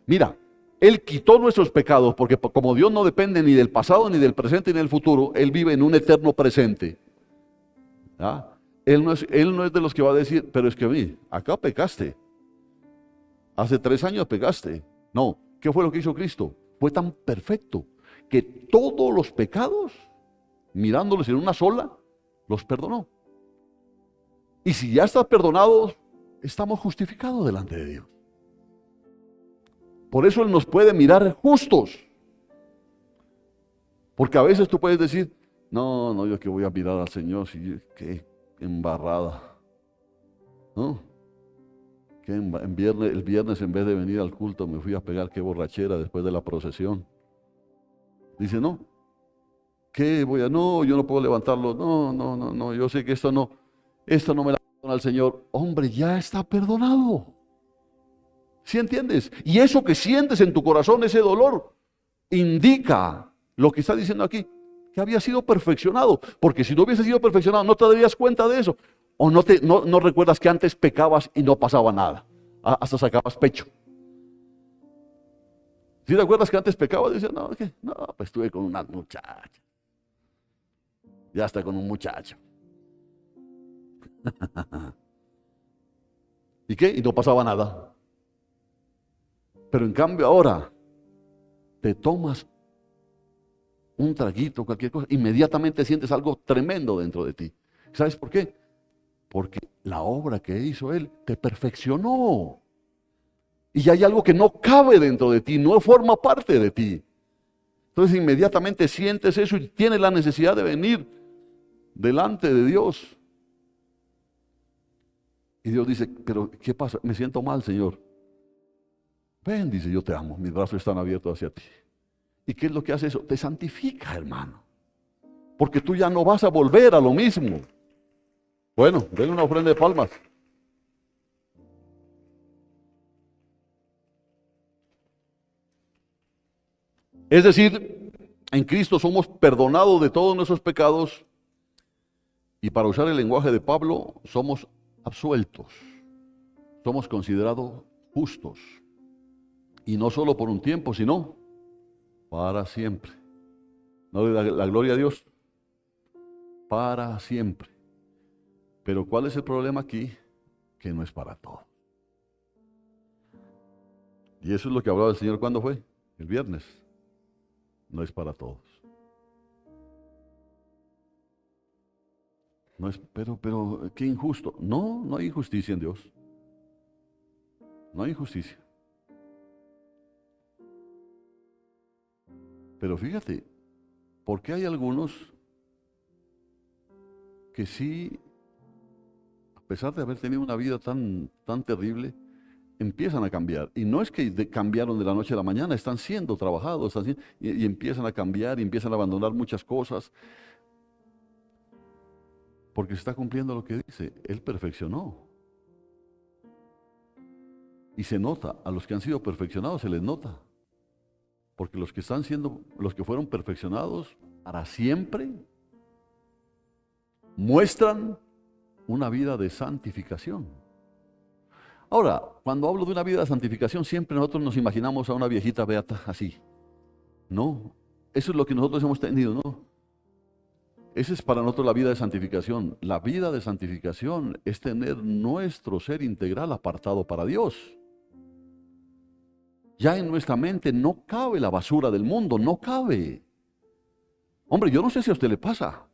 Mira, Él quitó nuestros pecados, porque como Dios no depende ni del pasado, ni del presente, ni del futuro, Él vive en un eterno presente. ¿Ya? Él no es de los que va a decir, pero es que acá pecaste. Hace 3 años pecaste. No, ¿qué fue lo que hizo Cristo? Fue tan perfecto que todos los pecados, mirándolos en una sola, los perdonó. Y si ya estás perdonado, estamos justificados delante de Dios. Por eso Él nos puede mirar justos. Porque a veces tú puedes decir, no, yo que voy a mirar al Señor, si qué embarrada. ¿No? Que el viernes en vez de venir al culto me fui a pegar qué borrachera después de la procesión. Dice, no, ¿Qué voy a? No, yo no puedo levantarlo. No, no, no, no. Yo sé que esto no me la perdona el Señor. Hombre, ya está perdonado. ¿Sí entiendes? Y eso que sientes en tu corazón, ese dolor, indica lo que está diciendo aquí, que había sido perfeccionado. Porque si no hubiese sido perfeccionado, no te darías cuenta de eso. O no recuerdas que antes pecabas y no pasaba nada. Hasta sacabas pecho. ¿Sí te acuerdas que antes pecabas? Decías, no, ¿qué? No, pues estuve con una muchacha. Ya está con un muchacho. ¿Y qué? Y no pasaba nada. Pero en cambio ahora te tomas un traguito, cualquier cosa, inmediatamente sientes algo tremendo dentro de ti. ¿Sabes por qué? Porque la obra que hizo Él te perfeccionó. Y hay algo que no cabe dentro de ti, no forma parte de ti. Entonces inmediatamente sientes eso y tienes la necesidad de venir delante de Dios. Y Dios dice, pero ¿qué pasa? Me siento mal, Señor. Ven, dice, yo te amo, mis brazos están abiertos hacia ti. ¿Y qué es lo que hace eso? Te santifica, hermano. Porque tú ya no vas a volver a lo mismo. Bueno, den una ofrenda de palmas. Es decir, en Cristo somos perdonados de todos nuestros pecados y para usar el lenguaje de Pablo, somos absueltos. Somos considerados justos. Y no solo por un tiempo, sino para siempre. ¿No le da la gloria a Dios? Para siempre. Pero ¿cuál es el problema aquí? Que no es para todos. Y eso es lo que hablaba el Señor, ¿cuándo fue? El viernes. No es para todos. No es, pero, qué injusto. No, no hay injusticia en Dios. No hay injusticia. Pero fíjate, porque hay algunos que sí, a pesar de haber tenido una vida tan terrible, empiezan a cambiar. Y no es que cambiaron de la noche a la mañana, están siendo trabajados, y empiezan a cambiar y empiezan a abandonar muchas cosas. Porque se está cumpliendo lo que dice, Él perfeccionó. Y se nota, a los que han sido perfeccionados se les nota. Porque los que fueron perfeccionados para siempre, muestran una vida de santificación. Ahora, cuando hablo de una vida de santificación, siempre nosotros nos imaginamos a una viejita beata así. No, eso es lo que nosotros hemos tenido, ¿no? Esa es para nosotros la vida de santificación. La vida de santificación es tener nuestro ser integral apartado para Dios. Ya en nuestra mente no cabe la basura del mundo, no cabe. Hombre, yo no sé si a usted le pasa.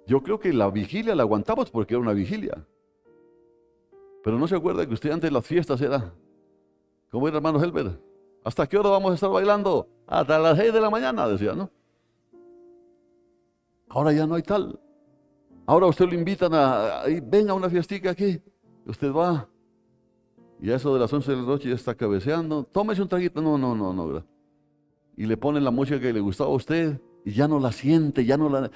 Yo creo que la vigilia la aguantamos porque era una vigilia. Pero no se acuerda que usted antes de las fiestas era, ¿cómo era, hermano Helber? ¿Hasta qué hora vamos a estar bailando? Hasta las 6 de la mañana, decía, ¿no? Ahora ya no hay tal. Ahora a usted lo invitan venga a una fiestica aquí. Usted va. Y a eso de las 11 de la noche ya está cabeceando. Tómese un traguito. No, no, no, no. Y le ponen la música que le gustaba a usted. Y ya no la siente, ya no la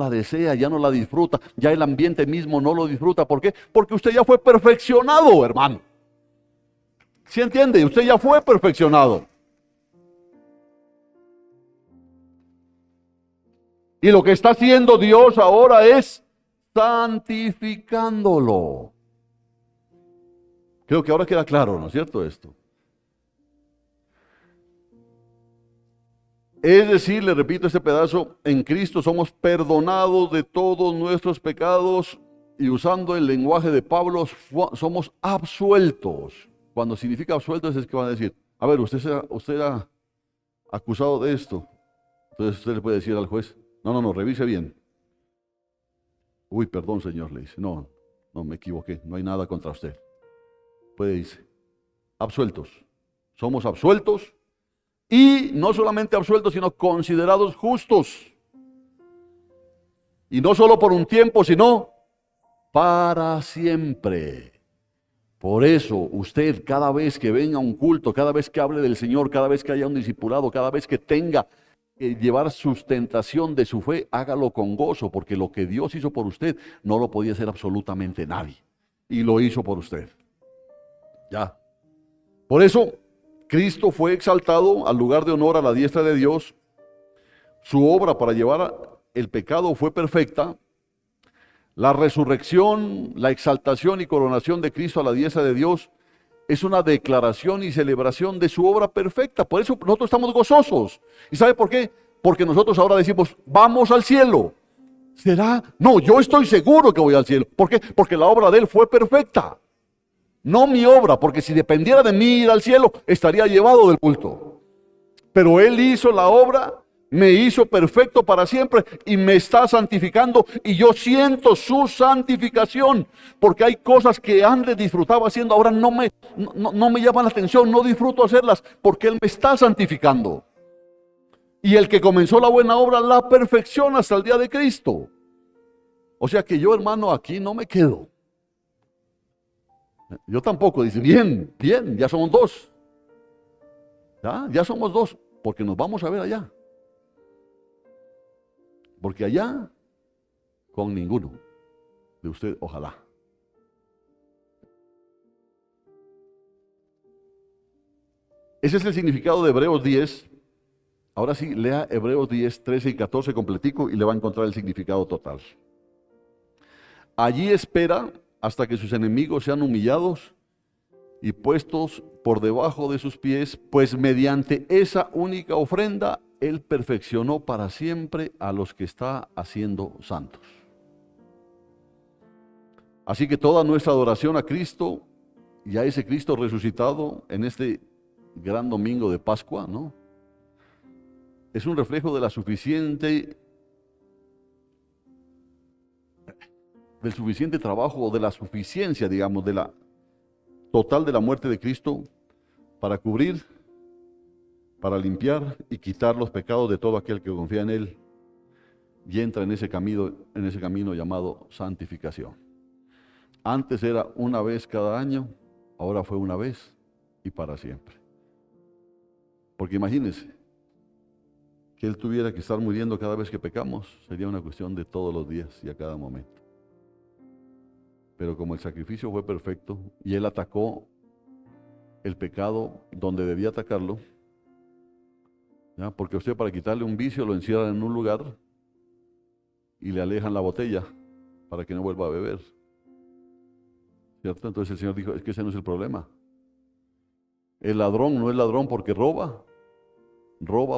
desea, ya no la disfruta. Ya el ambiente mismo no lo disfruta. ¿Por qué? Porque usted ya fue perfeccionado, hermano. ¿Sí entiende? Usted ya fue perfeccionado. Y lo que está haciendo Dios ahora es santificándolo. Creo que ahora queda claro, ¿no es cierto esto? Es decir, le repito este pedazo, en Cristo somos perdonados de todos nuestros pecados y usando el lenguaje de Pablo, somos absueltos. Cuando significa absueltos es que van a decir, a ver, usted era acusado de esto. Entonces usted le puede decir al juez, no, revise bien. Uy, perdón, señor, le dice, no, me equivoqué, no hay nada contra usted. Puede decir, absueltos. Somos absueltos y no solamente absueltos, sino considerados justos. Y no solo por un tiempo, sino para siempre. Por eso, usted cada vez que venga a un culto, cada vez que hable del Señor, cada vez que haya un discipulado, cada vez que tenga llevar sustentación de su fe, hágalo con gozo, porque lo que Dios hizo por usted no lo podía hacer absolutamente nadie. Y lo hizo por usted. Ya. Por eso, Cristo fue exaltado al lugar de honor a la diestra de Dios. Su obra para llevar el pecado fue perfecta. La resurrección, la exaltación y coronación de Cristo a la diestra de Dios es una declaración y celebración de su obra perfecta. Por eso nosotros estamos gozosos. ¿Y sabe por qué? Porque nosotros ahora decimos, vamos al cielo. ¿Será? No, yo estoy seguro que voy al cielo. ¿Por qué? Porque la obra de Él fue perfecta. No mi obra, porque si dependiera de mí ir al cielo, estaría llevado del culto. Pero Él hizo la obra, me hizo perfecto para siempre y me está santificando, y yo siento su santificación, porque hay cosas que antes disfrutaba haciendo, ahora no me llaman la atención, no disfruto hacerlas, porque Él me está santificando. Y el que comenzó la buena obra la perfecciona hasta el día de Cristo. O sea que yo, hermano, aquí no me quedo. Yo tampoco. Dice, bien, ya somos dos. Ya somos dos, porque nos vamos a ver allá. Porque allá, con ninguno de usted, ojalá. Ese es el significado de Hebreos 10. Ahora sí, lea Hebreos 10, 13 y 14 completico y le va a encontrar el significado total. Allí espera hasta que sus enemigos sean humillados y puestos por debajo de sus pies, pues mediante esa única ofrenda Él perfeccionó para siempre a los que está haciendo santos. Así que toda nuestra adoración a Cristo y a ese Cristo resucitado en este gran domingo de Pascua, ¿no?, es un reflejo de del suficiente trabajo, o de la suficiencia, digamos, de la total de la muerte de Cristo para cubrir, para limpiar y quitar los pecados de todo aquel que confía en Él y entra en ese camino llamado santificación. Antes era una vez cada año, ahora fue una vez y para siempre. Porque imagínense, que Él tuviera que estar muriendo cada vez que pecamos, sería una cuestión de todos los días y a cada momento. Pero como el sacrificio fue perfecto y Él atacó el pecado donde debía atacarlo, ¿ya?, porque usted, para quitarle un vicio, lo encierran en un lugar y le alejan la botella para que no vuelva a beber, ¿cierto? Entonces el Señor dijo, es que ese no es el problema. El ladrón no es ladrón porque roba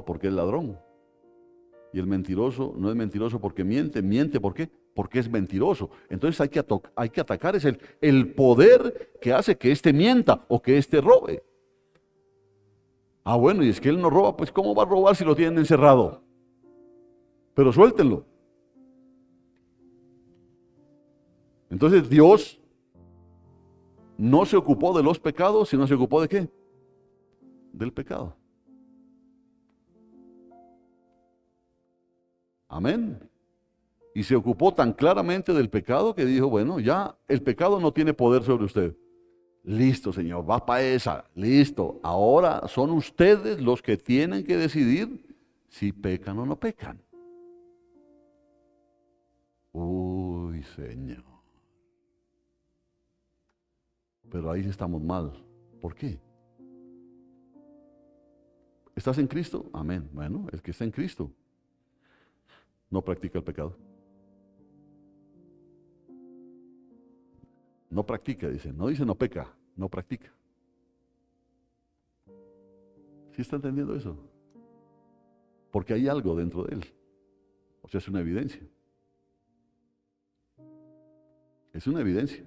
porque es ladrón. Y el mentiroso no es mentiroso porque miente ¿por qué? Porque es mentiroso. Entonces hay que atacar el poder que hace que éste mienta o que éste robe. Ah, bueno, y es que él no roba, pues ¿cómo va a robar si lo tienen encerrado? Pero suéltenlo. Entonces Dios no se ocupó de los pecados, sino se ocupó de ¿qué? Del pecado. Amén. Y se ocupó tan claramente del pecado que dijo, bueno, ya el pecado no tiene poder sobre usted. Listo, Señor, va para esa. Listo. Ahora son ustedes los que tienen que decidir si pecan o no pecan. Uy, Señor. Pero ahí estamos mal. ¿Por qué? ¿Estás en Cristo? Amén. Bueno, el que está en Cristo no practica el pecado. No practica, dice. No dice no peca, no practica. ¿Sí está entendiendo eso? Porque hay algo dentro de él. O sea, es una evidencia. Es una evidencia.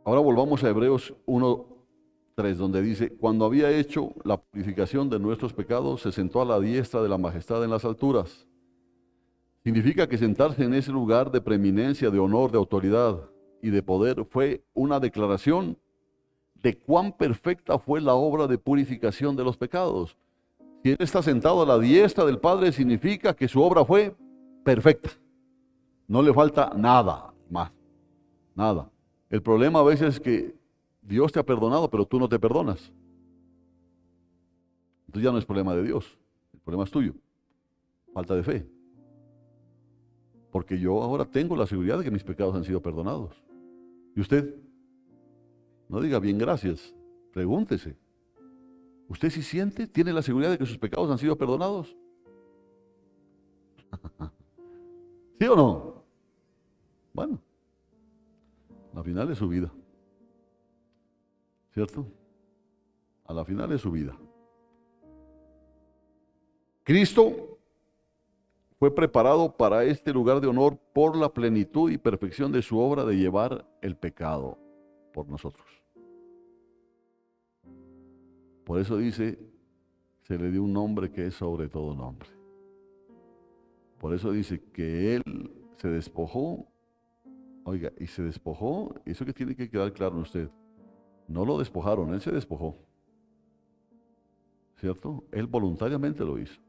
Ahora volvamos a Hebreos 1:3, donde dice, cuando había hecho la purificación de nuestros pecados, se sentó a la diestra de la majestad en las alturas. Significa que sentarse en ese lugar de preeminencia, de honor, de autoridad y de poder fue una declaración de cuán perfecta fue la obra de purificación de los pecados. Si Él está sentado a la diestra del Padre, significa que su obra fue perfecta. No le falta nada más, nada. El problema a veces es que Dios te ha perdonado, pero tú no te perdonas. Entonces ya no es problema de Dios, el problema es tuyo, falta de fe. Porque yo ahora tengo la seguridad de que mis pecados han sido perdonados. ¿Y usted? No diga bien gracias, pregúntese. ¿Usted sí siente, tiene la seguridad de que sus pecados han sido perdonados? ¿Sí o no? Bueno, la final es su vida. ¿Cierto? A la final es su vida. Cristo fue preparado para este lugar de honor por la plenitud y perfección de su obra de llevar el pecado por nosotros. Por eso dice, se le dio un nombre que es sobre todo nombre. Por eso dice que Él se despojó, oiga, y se despojó, eso que tiene que quedar claro en usted. No lo despojaron, Él se despojó. ¿Cierto? Él voluntariamente lo hizo.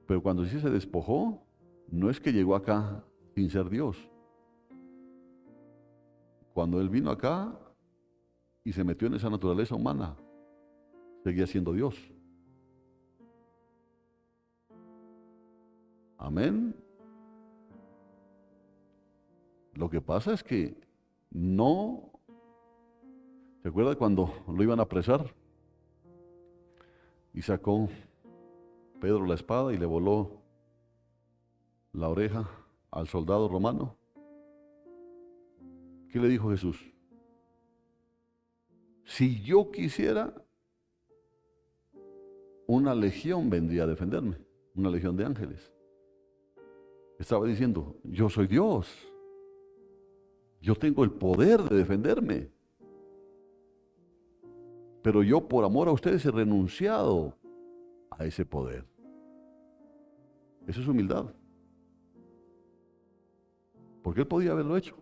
Pero cuando dice se despojó, no es que llegó acá sin ser Dios. Cuando Él vino acá y se metió en esa naturaleza humana, seguía siendo Dios. Amén. Lo que pasa es que no. ¿Se acuerda cuando lo iban a apresar? Y sacó Pedro la espada y le voló la oreja al soldado romano. ¿Qué le dijo Jesús? Si yo quisiera, una legión vendría a defenderme, una legión de ángeles. Estaba diciendo, yo soy Dios, yo tengo el poder de defenderme, pero yo por amor a ustedes he renunciado a ese poder. Eso es humildad. Porque él podía haberlo hecho.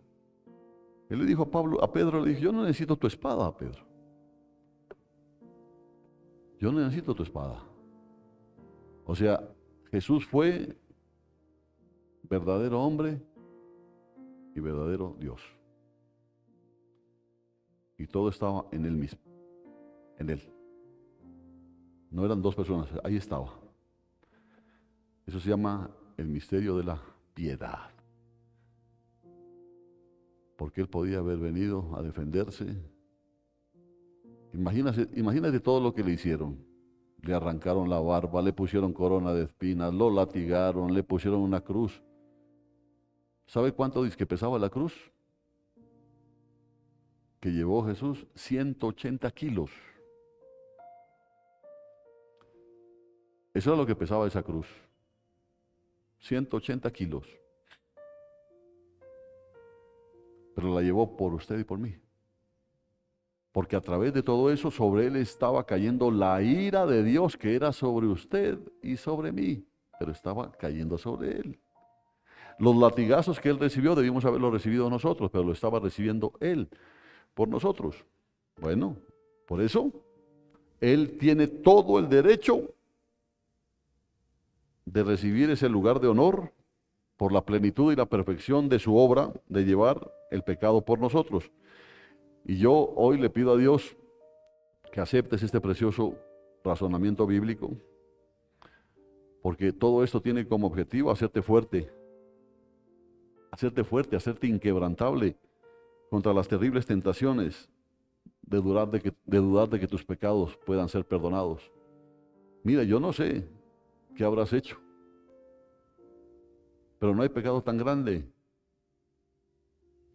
Él le dijo a Pedro, le dijo, yo no necesito tu espada, Pedro. Yo no necesito tu espada. O sea, Jesús fue verdadero hombre y verdadero Dios. Y todo estaba en Él mismo, en Él. No eran dos personas, ahí estaba. Eso se llama el misterio de la piedad. Porque Él podía haber venido a defenderse. Imagínate todo lo que le hicieron. Le arrancaron la barba, le pusieron corona de espinas, lo latigaron, le pusieron una cruz. ¿Sabe cuánto dice que pesaba la cruz? Que llevó Jesús 180 kilos. Eso era lo que pesaba esa cruz. 180 kilos. Pero la llevó por usted y por mí. Porque a través de todo eso, sobre Él estaba cayendo la ira de Dios que era sobre usted y sobre mí. Pero estaba cayendo sobre Él. Los latigazos que Él recibió, debimos haberlo recibido nosotros, pero lo estaba recibiendo Él por nosotros. Bueno, por eso, Él tiene todo el derecho de recibir ese lugar de honor por la plenitud y la perfección de su obra de llevar el pecado por nosotros. Y yo hoy le pido a Dios que aceptes este precioso razonamiento bíblico, porque todo esto tiene como objetivo hacerte fuerte, hacerte inquebrantable contra las terribles tentaciones de dudar de que tus pecados puedan ser perdonados. Mira, yo no sé qué habrás hecho, pero no hay pecado tan grande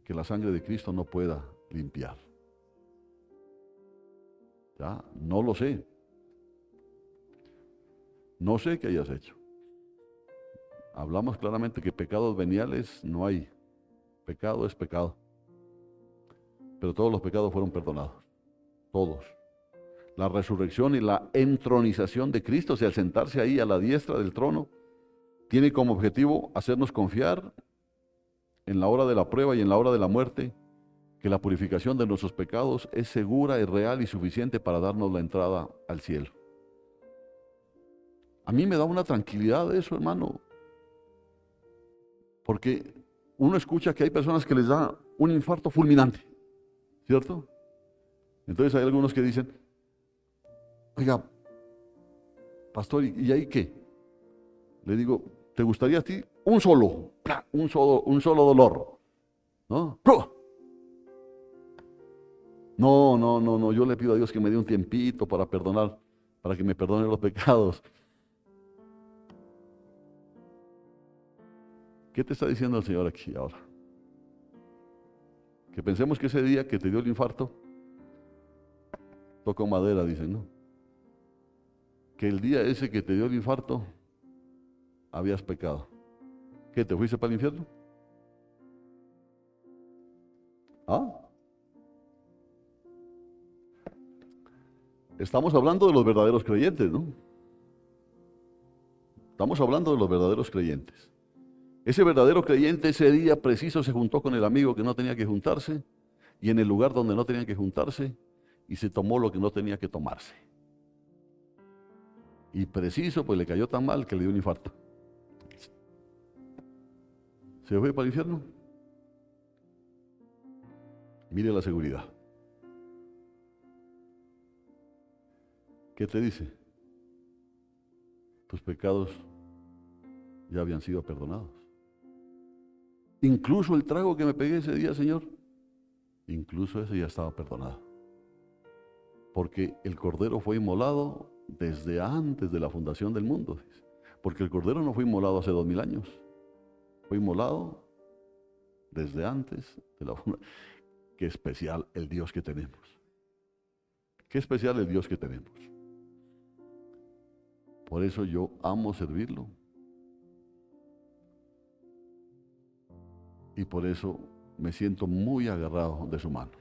que la sangre de Cristo no pueda limpiar. Ya, no lo sé. No sé qué hayas hecho. Hablamos claramente que pecados veniales no hay. Pecado es pecado. Pero todos los pecados fueron perdonados. Todos. La resurrección y la entronización de Cristo, o sea, al sentarse ahí a la diestra del trono, tiene como objetivo hacernos confiar en la hora de la prueba y en la hora de la muerte, que la purificación de nuestros pecados es segura, es real y suficiente para darnos la entrada al cielo. A mí me da una tranquilidad eso, hermano, porque uno escucha que hay personas que les da un infarto fulminante, ¿cierto? Entonces hay algunos que dicen, oiga, pastor, ¿y ahí qué? Le digo, ¿te gustaría a ti? Un solo dolor, ¿no? No, yo le pido a Dios que me dé un tiempito para perdonar, para que me perdone los pecados. ¿Qué te está diciendo el Señor aquí ahora? Que pensemos que ese día que te dio el infarto, toco madera, dicen, ¿no? Que el día ese que te dio el infarto, habías pecado. ¿Qué, te fuiste para el infierno? ¿Ah? Estamos hablando de los verdaderos creyentes, ¿no? Estamos hablando de los verdaderos creyentes. Ese verdadero creyente ese día preciso se juntó con el amigo que no tenía que juntarse y en el lugar donde no tenían que juntarse y se tomó lo que no tenía que tomarse. Y preciso, pues le cayó tan mal que le dio un infarto. ¿Se fue para el infierno? Mire la seguridad. ¿Qué te dice? Tus pecados ya habían sido perdonados. Incluso el trago que me pegué ese día, Señor, incluso ese ya estaba perdonado. Porque el Cordero fue inmolado desde antes de la fundación del mundo. Porque el Cordero no fue inmolado hace 2000 años. Fue inmolado desde antes de la fundación. Qué especial el Dios que tenemos. Qué especial el Dios que tenemos. Por eso yo amo servirlo. Y por eso me siento muy agarrado de su mano.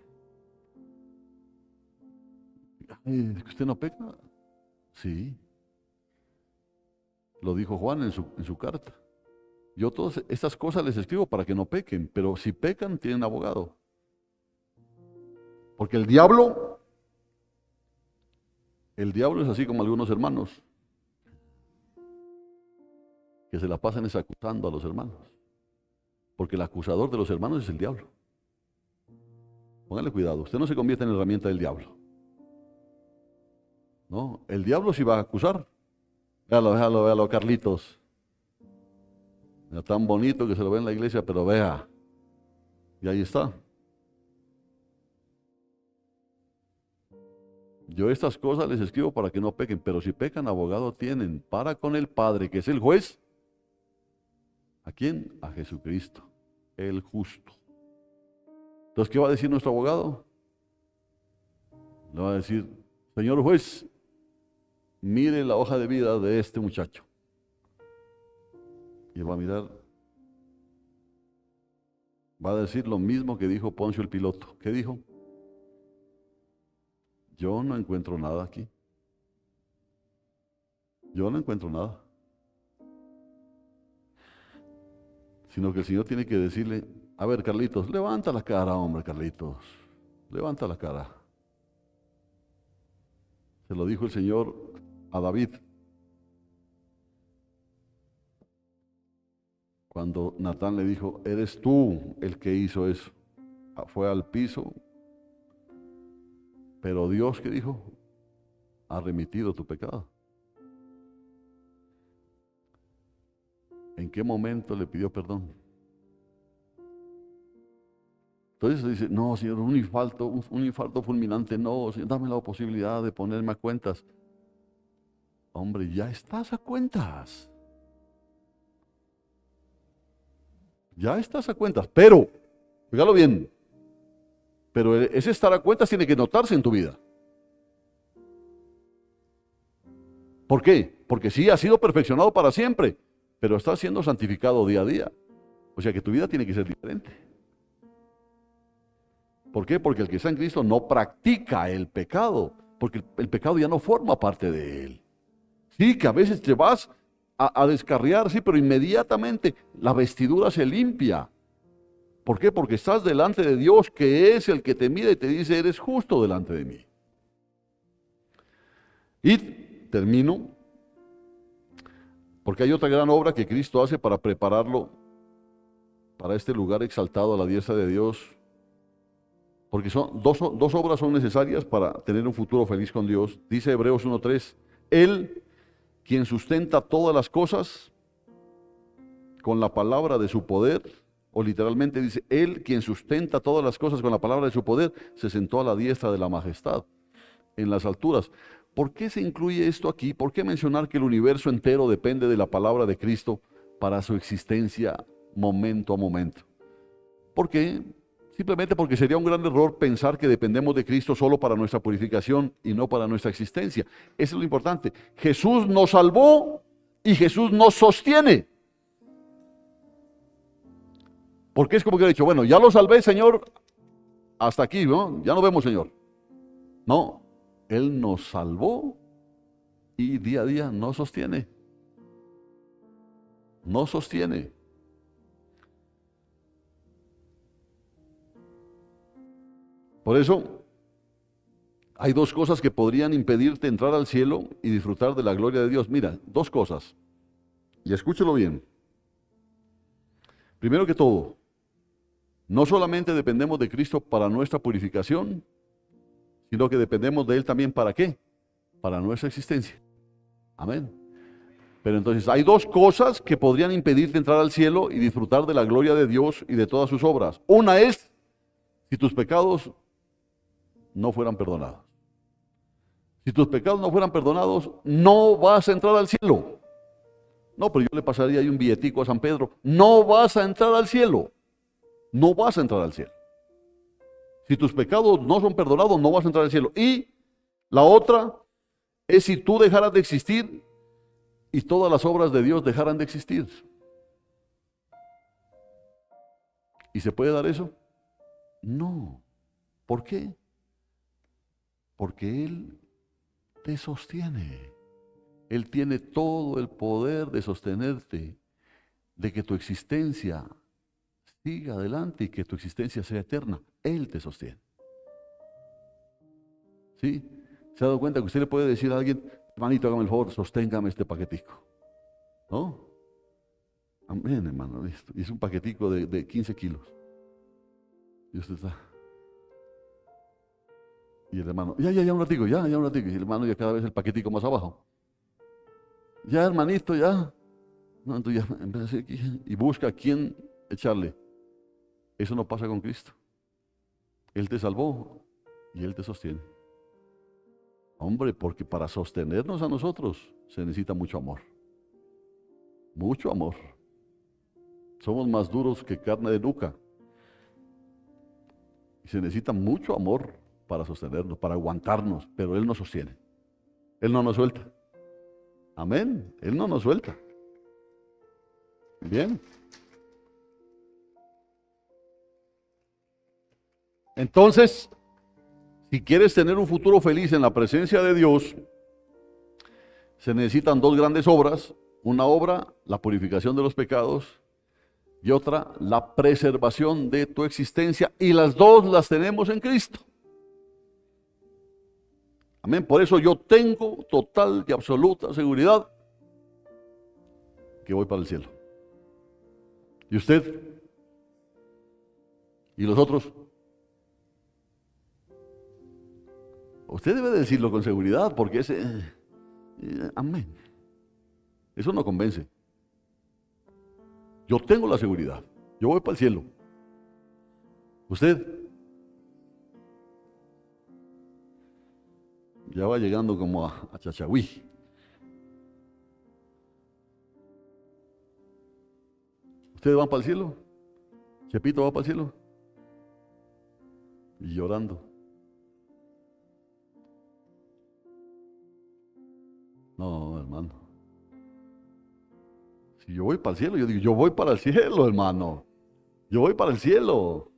Ay, ¿es que usted no peca? Sí. Lo dijo Juan en su carta. Yo todas estas cosas les escribo para que no pequen, pero si pecan tienen abogado. Porque el diablo es así como algunos hermanos que se la pasan acusando a los hermanos. Porque el acusador de los hermanos es el diablo. Póngale cuidado, usted no se convierte en herramienta del diablo. No, el diablo sí va a acusar. Véalo, Carlitos. Era tan bonito que se lo ve en la iglesia, pero vea. Y ahí está. Yo estas cosas les escribo para que no pequen, pero si pecan, abogado tienen para con el Padre, que es el juez. ¿A quién? A Jesucristo, el justo. Entonces, ¿qué va a decir nuestro abogado? Le va a decir, señor juez, mire la hoja de vida de este muchacho. Y va a mirar, va a decir lo mismo que dijo Poncio el Piloto. ¿Qué dijo? Yo no encuentro nada aquí. Yo no encuentro nada. Sino que el Señor tiene que decirle, a ver, Carlitos, levanta la cara, hombre, Carlitos. Levanta la cara. Se lo dijo el Señor a David. Cuando Natán le dijo, eres tú el que hizo eso. Fue al piso. Pero Dios, ¿qué dijo? Ha remitido tu pecado. ¿En qué momento le pidió perdón? Entonces dice, no, Señor, un infarto fulminante, no, Señor, dame la posibilidad de ponerme a cuentas. Hombre, ya estás a cuentas. Ya estás a cuentas, pero, fíjalo bien, pero ese estar a cuentas tiene que notarse en tu vida. ¿Por qué? Porque sí, ha sido perfeccionado para siempre, pero está siendo santificado día a día. O sea que tu vida tiene que ser diferente. ¿Por qué? Porque el que está en Cristo no practica el pecado, porque el pecado ya no forma parte de él. Sí, que a veces te vas a descarriar, sí, pero inmediatamente la vestidura se limpia. ¿Por qué? Porque estás delante de Dios, que es el que te mira y te dice, eres justo delante de mí. Y termino, porque hay otra gran obra que Cristo hace para prepararlo para este lugar exaltado a la diestra de Dios. Porque son dos obras son necesarias para tener un futuro feliz con Dios. Dice Hebreos 1:3, Él quien sustenta todas las cosas con la palabra de su poder, o literalmente dice, Él quien sustenta todas las cosas con la palabra de su poder, se sentó a la diestra de la majestad en las alturas. ¿Por qué se incluye esto aquí? ¿Por qué mencionar que el universo entero depende de la palabra de Cristo para su existencia momento a momento? ¿Por qué? Simplemente porque sería un gran error pensar que dependemos de Cristo solo para nuestra purificación y no para nuestra existencia. Eso es lo importante. Jesús nos salvó y Jesús nos sostiene. Porque es como que he dicho, bueno, ya lo salvé, Señor, hasta aquí, ¿no? Ya nos vemos, Señor. No, Él nos salvó y día a día nos sostiene. Nos sostiene. Por eso, hay dos cosas que podrían impedirte entrar al cielo y disfrutar de la gloria de Dios. Mira, dos cosas. Y escúchelo bien. Primero que todo, no solamente dependemos de Cristo para nuestra purificación, sino que dependemos de Él también ¿para qué? Para nuestra existencia. Amén. Pero entonces hay dos cosas que podrían impedirte entrar al cielo y disfrutar de la gloria de Dios y de todas sus obras. Una es si tus pecados no fueran perdonados. Si tus pecados no fueran perdonados, no vas a entrar al cielo. No, pero yo le pasaría ahí un billetico a San Pedro. No vas a entrar al cielo. No vas a entrar al cielo. Si tus pecados no son perdonados, no vas a entrar al cielo. Y la otra es si tú dejaras de existir y todas las obras de Dios dejaran de existir. ¿Y se puede dar eso? No. ¿Por qué? Porque Él te sostiene. Él tiene todo el poder de sostenerte, de que tu existencia siga adelante y que tu existencia sea eterna. Él te sostiene. ¿Sí? ¿Se ha dado cuenta que usted le puede decir a alguien, hermanito, hágame el favor, sosténgame este paquetico? ¿No? Amén, hermano. Y es un paquetico de 15 kilos. Y usted está. Y el hermano, ya un ratico, ya un ratico. Y el hermano ya cada vez el paquetico más abajo. Ya, hermanito, ya. No, entonces ya empieza a decir aquí y busca a quién echarle. Eso no pasa con Cristo. Él te salvó y Él te sostiene. Hombre, porque para sostenernos a nosotros se necesita mucho amor. Mucho amor. Somos más duros que carne de nuca. Y se necesita mucho amor para sostenernos, para aguantarnos, pero Él nos sostiene. Él no nos suelta. Amén. Él no nos suelta. Bien. Entonces, si quieres tener un futuro feliz en la presencia de Dios, se necesitan dos grandes obras. Una obra, la purificación de los pecados, y otra, la preservación de tu existencia. Y las dos las tenemos en Cristo. Amén. Por eso yo tengo total y absoluta seguridad que voy para el cielo. ¿Y usted? ¿Y los otros? Usted debe decirlo con seguridad, porque ese... amén. Eso no convence. Yo tengo la seguridad. Yo voy para el cielo. ¿Usted? Ya va llegando como a Chachagüí. ¿Ustedes van para el cielo? ¿Chepito va para el cielo? Y llorando. No, hermano. Si yo voy para el cielo, yo digo, yo voy para el cielo, hermano. Yo voy para el cielo.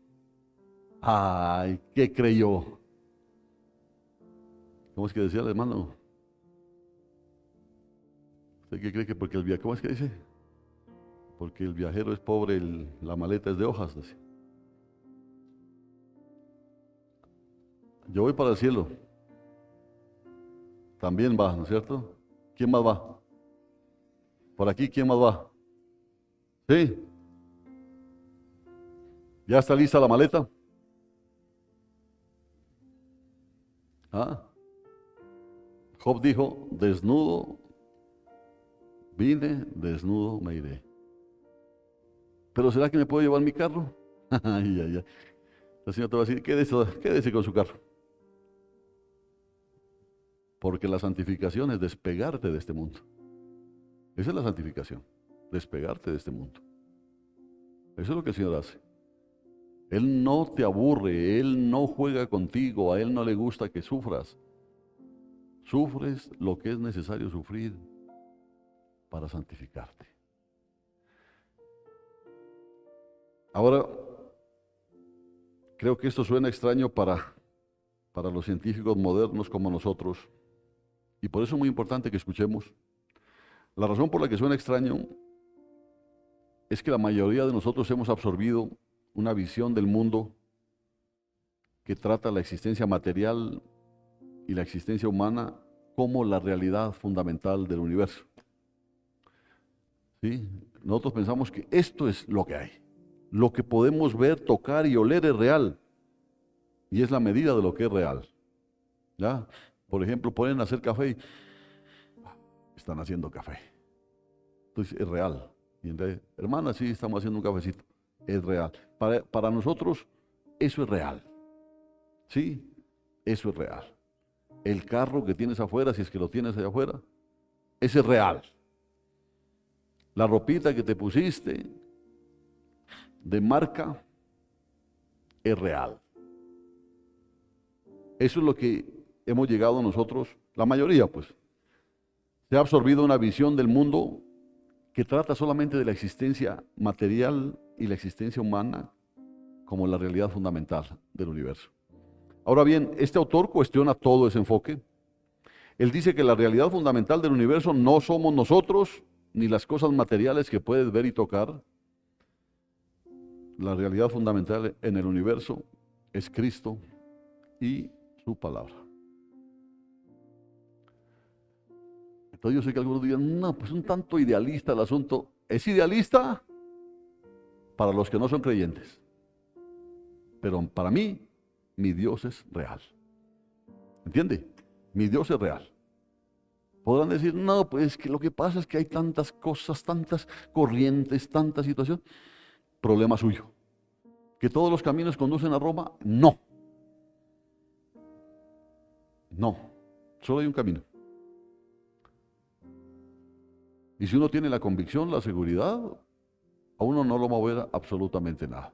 Ay, ¿qué creyó? ¿Cómo es que decía el hermano? ¿Usted qué cree que porque el viajero, cómo es que dice? Porque el viajero es pobre, la maleta es de hojas. Decía. Yo voy para el cielo. También va, ¿no es cierto? ¿Quién más va? Por aquí, ¿quién más va? ¿Sí? ¿Ya está lista la maleta? ¿Ah? Job dijo, desnudo Vine, desnudo me iré. ¿Pero será que me puedo llevar mi carro? Ay, ay, ay. El Señor te va a decir, quédese con su carro. Porque la santificación es despegarte de este mundo. Esa es la santificación, despegarte de este mundo. Eso es lo que el Señor hace. Él no te aburre, Él no juega contigo, a Él no le gusta que sufras. Sufres lo que es necesario sufrir para santificarte. Ahora, creo que esto suena extraño para los científicos modernos como nosotros, y por eso es muy importante que escuchemos. La razón por la que suena extraño es que la mayoría de nosotros hemos absorbido una visión del mundo que trata la existencia material y la existencia humana como la realidad fundamental del universo. ¿Sí? Nosotros pensamos que esto es lo que hay. Lo que podemos ver, tocar y oler es real. Y es la medida de lo que es real. ¿Ya? Por ejemplo, pueden hacer café y están haciendo café. Entonces es real. Y en realidad, hermana, sí, estamos haciendo un cafecito. Es real. Para nosotros, eso es real. Sí, eso es real. El carro que tienes afuera, si es que lo tienes allá afuera, ese es real. La ropita que te pusiste de marca es real. Eso es lo que hemos llegado nosotros, la mayoría pues. Se ha absorbido una visión del mundo que trata solamente de la existencia material y la existencia humana como la realidad fundamental del universo. Ahora bien, este autor cuestiona todo ese enfoque. Él dice que la realidad fundamental del universo no somos nosotros, ni las cosas materiales que puedes ver y tocar. La realidad fundamental en el universo es Cristo y su palabra. Entonces yo sé que algunos digan, no, pues un tanto idealista el asunto. Es idealista para los que no son creyentes. Pero para mí, mi Dios es real. ¿Entiende? Mi Dios es real. Podrán decir, no, pues que lo que pasa es que hay tantas cosas, tantas corrientes, tanta situación. Problema suyo. ¿Que todos los caminos conducen a Roma? No. No. Solo hay un camino. Y si uno tiene la convicción, la seguridad, a uno no lo va a mover absolutamente nada.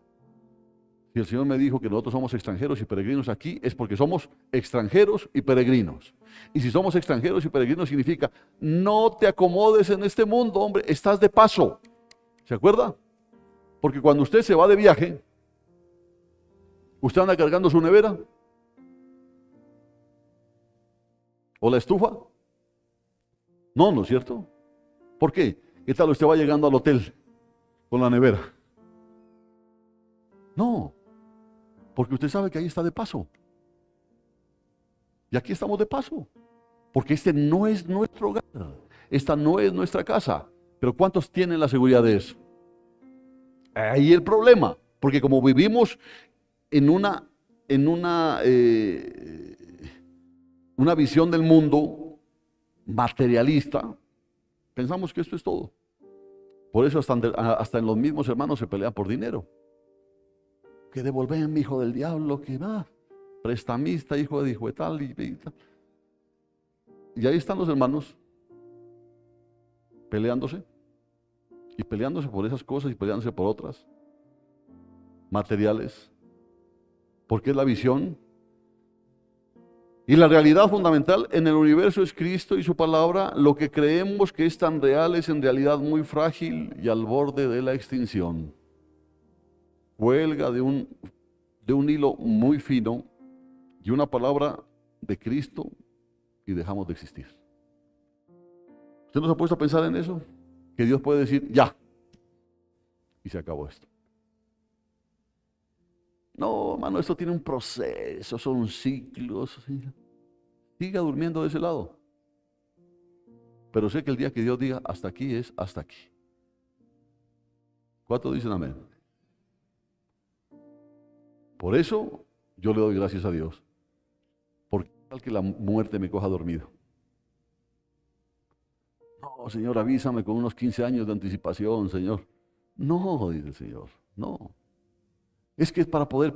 Si el Señor me dijo que nosotros somos extranjeros y peregrinos aquí, es porque somos extranjeros y peregrinos. Y si somos extranjeros y peregrinos significa, no te acomodes en este mundo, hombre, estás de paso. ¿Se acuerda? Porque cuando usted se va de viaje, ¿usted anda cargando su nevera? ¿O la estufa? No, ¿no es cierto? ¿Por qué? ¿Qué tal usted va llegando al hotel con la nevera? No, porque usted sabe que ahí está de paso. Y aquí estamos de paso. Porque este no es nuestro hogar. Esta no es nuestra casa. Pero ¿cuántos tienen la seguridad de eso? Ahí el problema. Porque como vivimos en una visión del mundo materialista, pensamos que esto es todo. Por eso hasta en los mismos hermanos se pelean por dinero. Que devolverme, hijo del diablo, que va, prestamista, hijo de tal y tal. Y ahí están los hermanos peleándose y peleándose por esas cosas y peleándose por otras materiales, porque es la visión. Y la realidad fundamental en el universo es Cristo y su palabra. Lo que creemos que es tan real es en realidad muy frágil y al borde de la extinción. Cuelga de un hilo muy fino y una palabra de Cristo y dejamos de existir. ¿Usted no se ha puesto a pensar en eso? Que Dios puede decir, ya, y se acabó esto. No, hermano, esto tiene un proceso, son ciclos. ¿Sí? Siga durmiendo de ese lado. Pero sé que el día que Dios diga, hasta aquí es hasta aquí. ¿Cuántos dicen amén? Por eso yo le doy gracias a Dios. Porque tal que la muerte me coja dormido. No, Señor, avísame con unos 15 años de anticipación, Señor. No, dice el Señor, no. Es que es para poder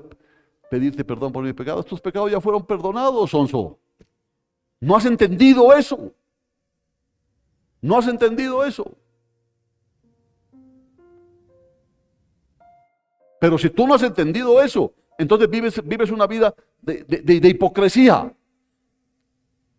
pedirte perdón por mis pecados. Tus pecados ya fueron perdonados, sonso. ¿No has entendido eso? ¿No has entendido eso? Pero si tú no has entendido eso, entonces vives una vida de hipocresía.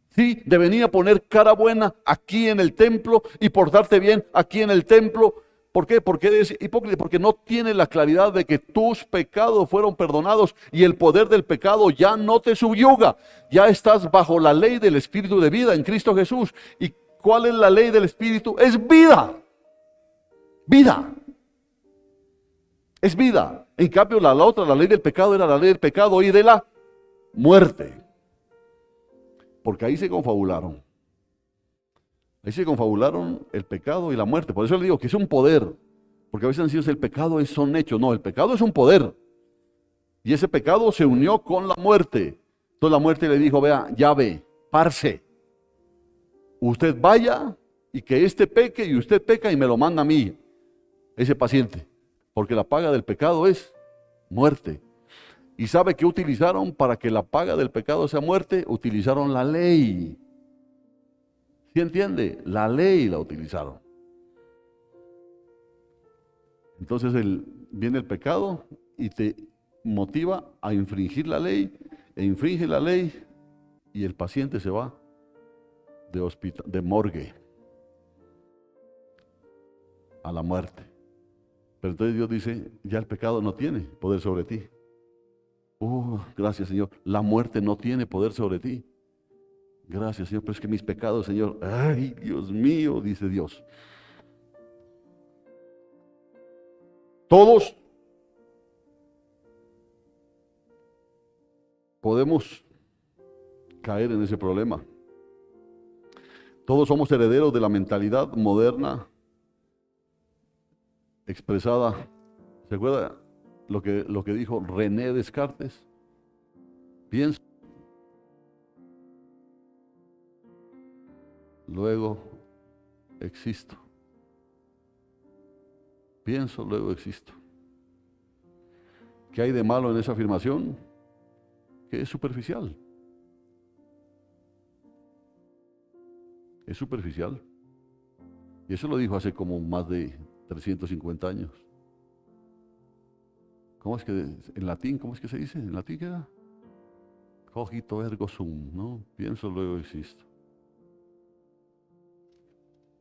¿Sí? De venir a poner cara buena aquí en el templo y portarte bien aquí en el templo. ¿Por qué? Porque eres hipócrita, porque no tienes la claridad de que tus pecados fueron perdonados y el poder del pecado ya no te subyuga. Ya estás bajo la ley del Espíritu de vida en Cristo Jesús. ¿Y cuál es la ley del Espíritu? Es vida. Vida. Es vida. En cambio, la otra, la ley del pecado, era la ley del pecado y de la muerte. Porque ahí se confabularon. Ahí se confabularon el pecado y la muerte. Por eso le digo que es un poder. Porque a veces han sido el pecado son hechos. No, el pecado es un poder. Y ese pecado se unió con la muerte. Entonces la muerte le dijo, vea, ya ve, parce. Usted vaya y que este peque y usted peca y me lo manda a mí, ese paciente. Porque la paga del pecado es muerte. ¿Y sabe qué utilizaron para que la paga del pecado sea muerte? Utilizaron la ley. ¿Sí entiende? La ley la utilizaron. Entonces viene el pecado y te motiva a infringir la ley, e infringe la ley y el paciente se va de morgue a la muerte. Pero entonces Dios dice, ya el pecado no tiene poder sobre ti. Gracias, Señor. La muerte no tiene poder sobre ti. Gracias, Señor. Pero es que mis pecados, Señor, ay, Dios mío, dice Dios. Todos podemos caer en ese problema. Todos somos herederos de la mentalidad moderna expresada. ¿Se acuerda lo que dijo René Descartes? Pienso, luego existo. Pienso, luego existo. ¿Qué hay de malo en esa afirmación? Que es superficial. Es superficial. Y eso lo dijo hace como más de 350 años. ¿Cómo es que en latín, cómo es que se dice? ¿En latín qué era? Cogito ergo sum, ¿no? Pienso, luego existo.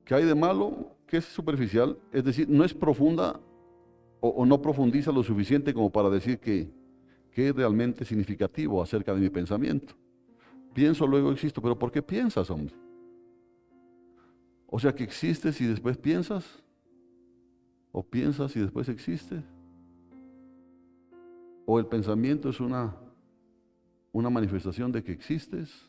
¿Qué hay de malo? Que es superficial, es decir, no es profunda o no profundiza lo suficiente como para decir que es realmente significativo acerca de mi pensamiento. Pienso, luego existo, pero ¿por qué piensas, hombre? O sea, que existes y después piensas, o piensas y después existes, o el pensamiento es una manifestación de que existes.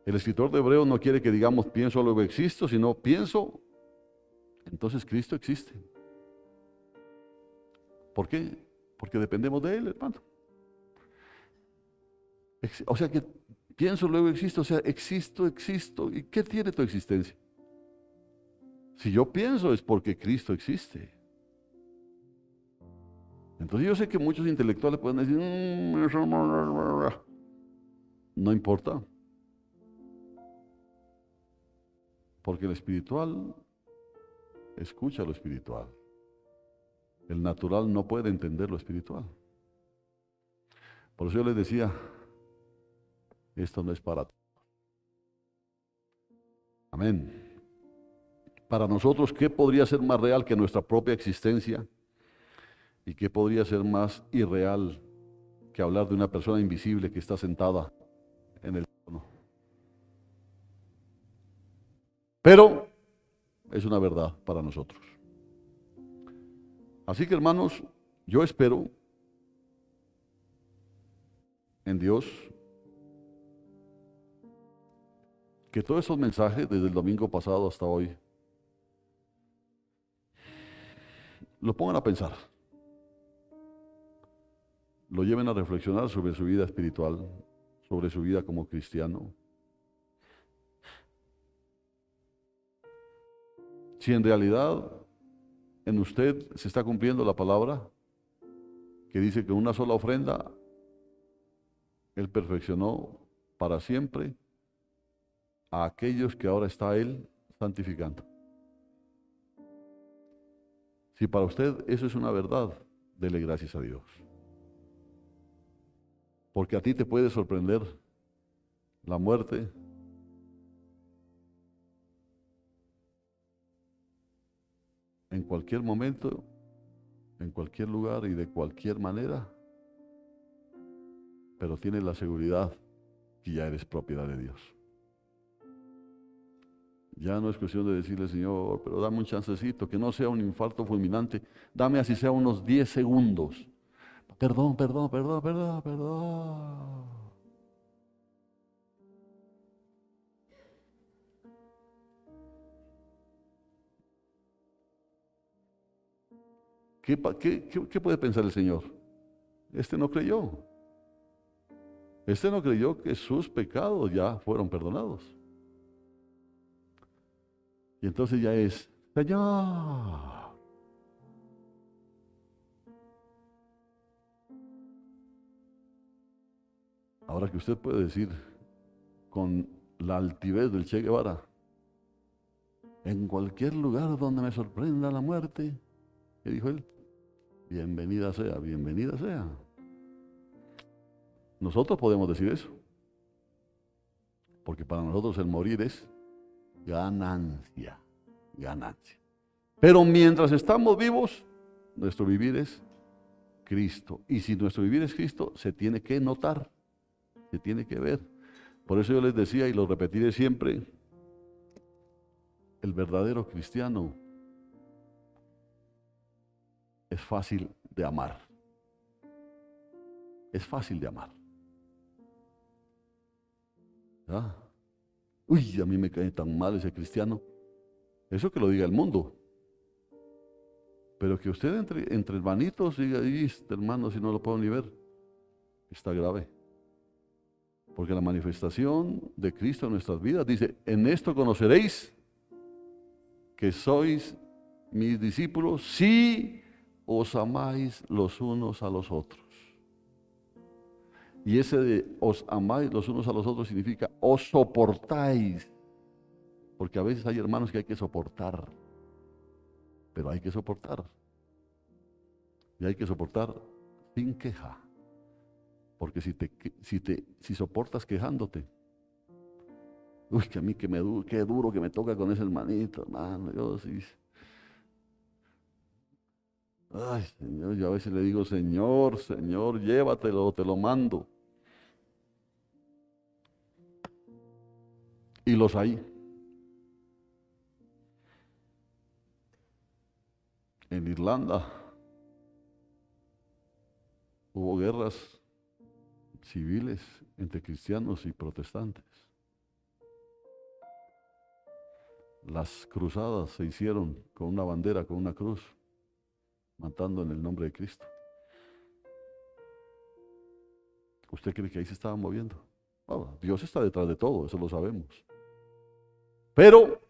El escritor de Hebreos no quiere que digamos pienso, luego existo, sino pienso, entonces Cristo existe. ¿Por qué? Porque dependemos de Él, hermano. O sea que pienso, luego existo, o sea, existo. ¿Y qué tiene tu existencia? Si yo pienso es porque Cristo existe. Entonces yo sé que muchos intelectuales pueden decir, no importa. Porque el espiritual escucha lo espiritual. El natural no puede entender lo espiritual. Por eso yo les decía, esto no es para ti. Amén. Para nosotros, ¿qué podría ser más real que nuestra propia existencia? ¿Y qué podría ser más irreal que hablar de una persona invisible que está sentada en el trono? Pero es una verdad para nosotros. Así que, hermanos, yo espero en Dios que todos esos mensajes desde el domingo pasado hasta hoy lo pongan a pensar, lo lleven a reflexionar sobre su vida espiritual, sobre su vida como cristiano, si en realidad en usted se está cumpliendo la palabra que dice que una sola ofrenda Él perfeccionó para siempre a aquellos que ahora está Él santificando. Si para usted eso es una verdad, dele gracias a Dios. Porque a ti te puede sorprender la muerte en cualquier momento, en cualquier lugar y de cualquier manera, pero tienes la seguridad que ya eres propiedad de Dios. Ya no es cuestión de decirle, Señor, pero dame un chancecito, que no sea un infarto fulminante, dame así sea unos 10 segundos. Perdón, perdón, perdón, perdón, perdón. ¿Qué puede pensar el Señor? Este no creyó. Este no creyó que sus pecados ya fueron perdonados. Y entonces ya es, Señor. Ahora que usted puede decir con la altivez del Che Guevara, en cualquier lugar donde me sorprenda la muerte, ¿qué dijo él? Bienvenida sea, bienvenida sea. Nosotros podemos decir eso, porque para nosotros el morir es ganancia, ganancia. Pero mientras estamos vivos, nuestro vivir es Cristo. Y si nuestro vivir es Cristo, se tiene que notar, se tiene que ver. Por eso yo les decía y lo repetiré siempre, el verdadero cristiano es fácil de amar. Es fácil de amar. ¿Ah? Uy, a mí me cae tan mal ese cristiano. Eso que lo diga el mundo. Pero que usted entre hermanitos diga, este hermano, si no lo puedo ni ver, está grave. Porque la manifestación de Cristo en nuestras vidas dice, en esto conoceréis que sois mis discípulos si os amáis los unos a los otros. Y ese de os amáis los unos a los otros significa os soportáis. Porque a veces hay hermanos que hay que soportar. Pero hay que soportar. Y hay que soportar sin queja. Porque si soportas quejándote, uy, que a mí qué duro que me toca con ese hermanito, hermano. Yo sí. Ay, Señor, yo a veces le digo, Señor, Señor, llévatelo, te lo mando. Y los hay. En Irlanda hubo guerras civiles entre cristianos y protestantes. Las cruzadas se hicieron con una bandera, con una cruz, matando en el nombre de Cristo. ¿Usted cree que ahí se estaban moviendo? Bueno, Dios está detrás de todo, eso lo sabemos. Pero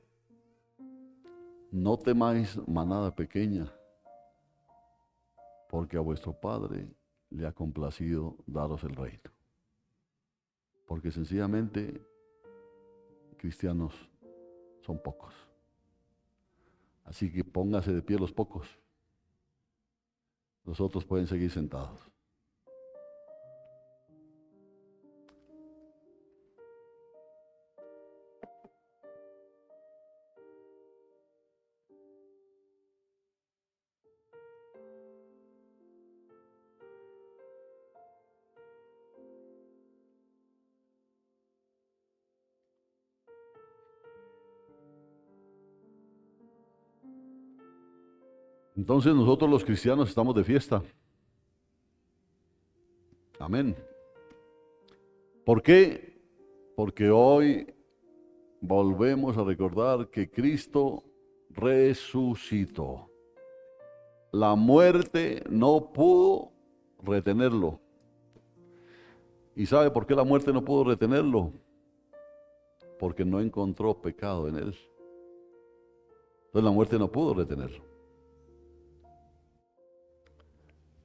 no temáis manada pequeña, porque a vuestro Padre le ha complacido daros el reino. Porque sencillamente cristianos son pocos. Así que póngase de pie los pocos. Los otros pueden seguir sentados. Entonces nosotros los cristianos estamos de fiesta. Amén. ¿Por qué? Porque hoy volvemos a recordar que Cristo resucitó. La muerte no pudo retenerlo. ¿Y sabe por qué la muerte no pudo retenerlo? Porque no encontró pecado en él. Entonces la muerte no pudo retenerlo.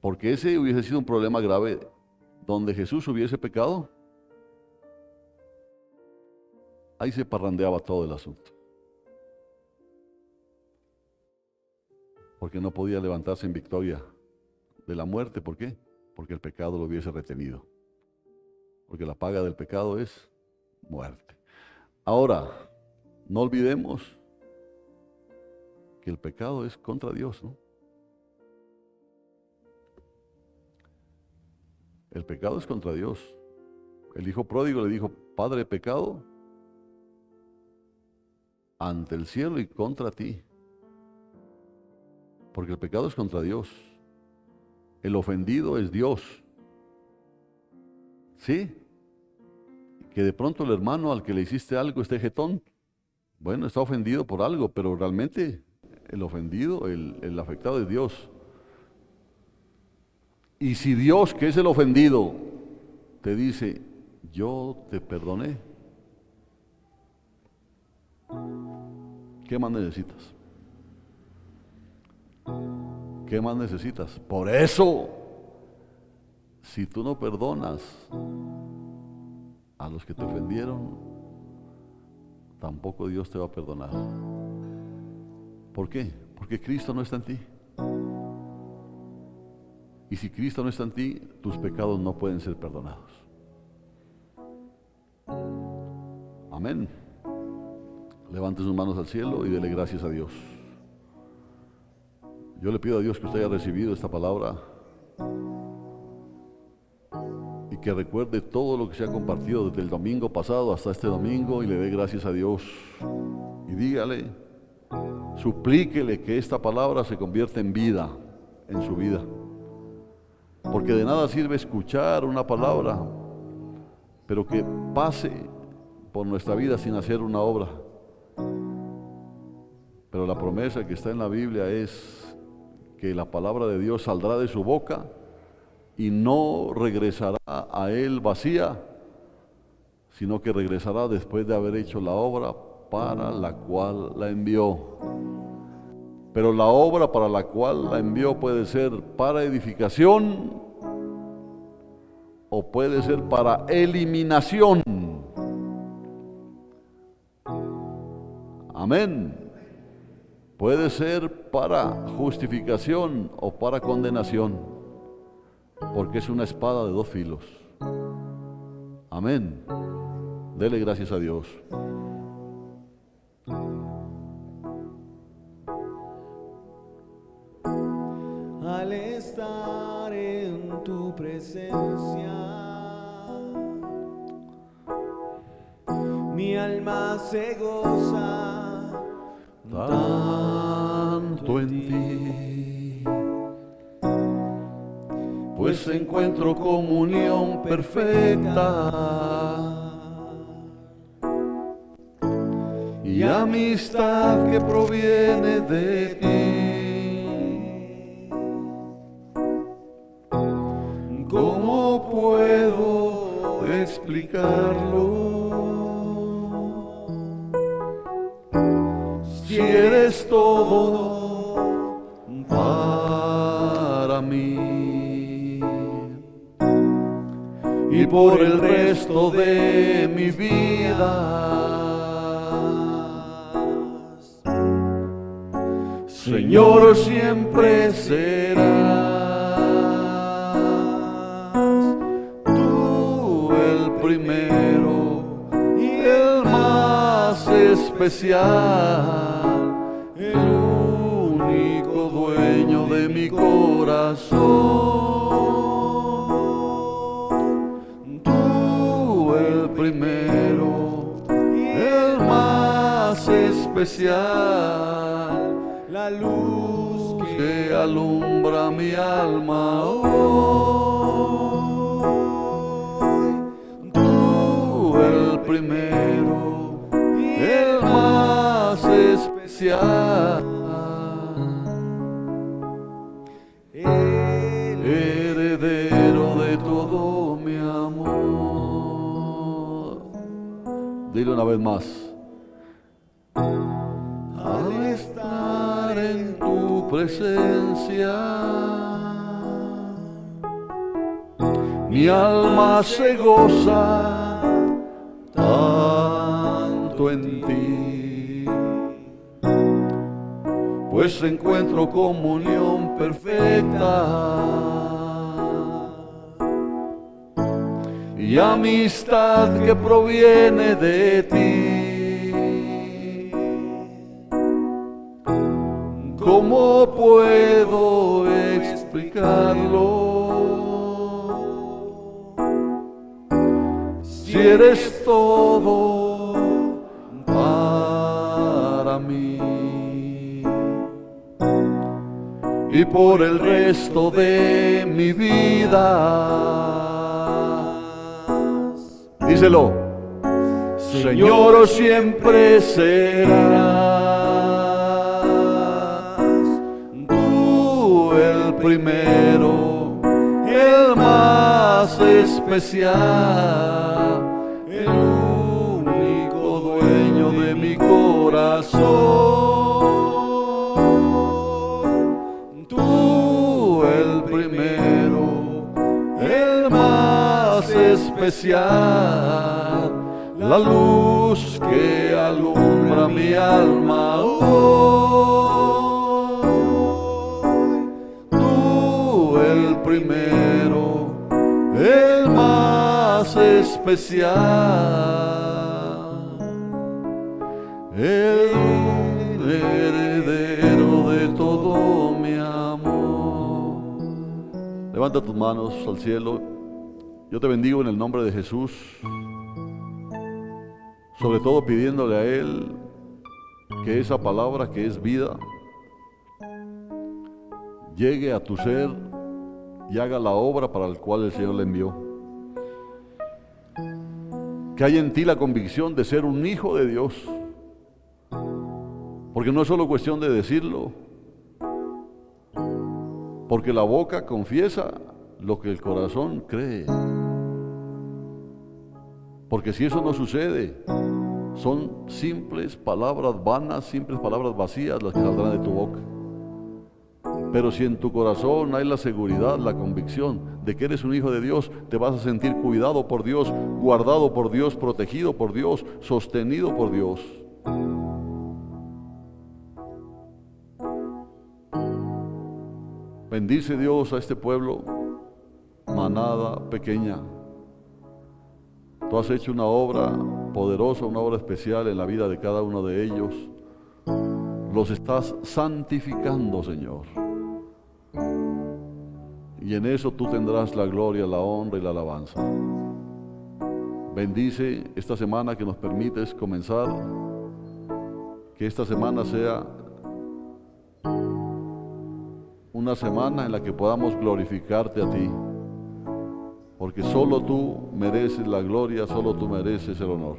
Porque ese hubiese sido un problema grave donde Jesús hubiese pecado. Ahí se parrandeaba todo el asunto. Porque no podía levantarse en victoria de la muerte. ¿Por qué? Porque el pecado lo hubiese retenido. Porque la paga del pecado es muerte. Ahora, no olvidemos que el pecado es contra Dios, ¿no? El pecado es contra Dios. El hijo pródigo le dijo: Padre, he pecado ante el cielo y contra ti. Porque el pecado es contra Dios. El ofendido es Dios. ¿Sí? Que de pronto el hermano al que le hiciste algo esté jetón. Bueno, está ofendido por algo, pero realmente el ofendido, el afectado es Dios. Y si Dios, que es el ofendido, te dice: yo te perdoné, ¿qué más necesitas? ¿Qué más necesitas? Por eso, si tú no perdonas a los que te ofendieron, tampoco Dios te va a perdonar. ¿Por qué? Porque Cristo no está en ti. Y si Cristo no está en ti, tus pecados no pueden ser perdonados. Amén. Levante sus manos al cielo y dele gracias a Dios. Yo le pido a Dios que usted haya recibido esta palabra y que recuerde todo lo que se ha compartido desde el domingo pasado hasta este domingo y le dé gracias a Dios. Y dígale, suplíquele que esta palabra se convierta en vida, en su vida. Porque de nada sirve escuchar una palabra, pero que pase por nuestra vida sin hacer una obra. Pero la promesa que está en la Biblia es que la palabra de Dios saldrá de su boca y no regresará a él vacía, sino que regresará después de haber hecho la obra para la cual la envió. Pero la obra para la cual la envió puede ser para edificación o puede ser para eliminación. Amén. Puede ser para justificación o para condenación, porque es una espada de dos filos. Amén. Dele gracias a Dios. Al estar en tu presencia, mi alma se goza tanto en ti, pues encuentro comunión perfecta y amistad que proviene de ti. ¿Cómo puedo explicarlo? Si eres todo para mí y por el resto de mi vida, Señor, siempre serás tú el primero y el más especial, el único dueño de mi corazón. Tú el primero, el más especial, la luz que alumbra mi alma hoy. Tú el primero, el más especial, heredero de todo mi amor. Dile una vez más. Al estar presencia. Mi alma se goza tanto en ti, pues encuentro comunión perfecta y amistad que proviene de ti. ¿Cómo puedo explicarlo? Si eres todo para mí y por el resto de mi vida, díselo, Señor, siempre serás tú el primero, el más especial, el único dueño de mi corazón. Tú el primero, el más especial, la luz que alumbra mi alma hoy. Tú el primero, el más especial, el heredero de todo mi amor. Levanta tus manos al cielo. Yo te bendigo en el nombre de Jesús, sobre todo pidiéndole a Él que esa palabra que es vida llegue a tu ser y haga la obra para la cual el Señor le envió. Que haya en ti la convicción de ser un hijo de Dios, porque no es solo cuestión de decirlo, porque la boca confiesa lo que el corazón cree. Porque si eso no sucede, son simples palabras vanas, simples palabras vacías las que saldrán de tu boca. Pero si en tu corazón hay la seguridad, la convicción de que eres un hijo de Dios, te vas a sentir cuidado por Dios, guardado por Dios, protegido por Dios, sostenido por Dios. Bendice Dios a este pueblo, manada pequeña. Tú has hecho una obra poderosa, una obra especial en la vida de cada uno de ellos. Los estás santificando, Señor. Y en eso tú tendrás la gloria, la honra y la alabanza. Bendice esta semana que nos permites comenzar. Que esta semana sea una semana en la que podamos glorificarte a ti. Porque solo tú mereces la gloria, solo tú mereces el honor.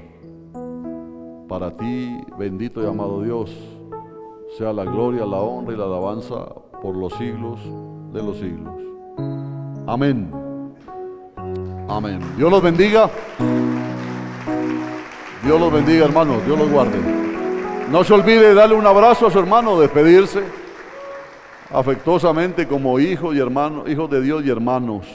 Para ti, bendito y amado Dios, sea la gloria, la honra y la alabanza por los siglos de los siglos. Amén. Amén. Dios los bendiga. Dios los bendiga, hermanos. Dios los guarde. No se olvide de darle un abrazo a su hermano, despedirse afectuosamente como hijos y hermanos, hijos de Dios y hermanos.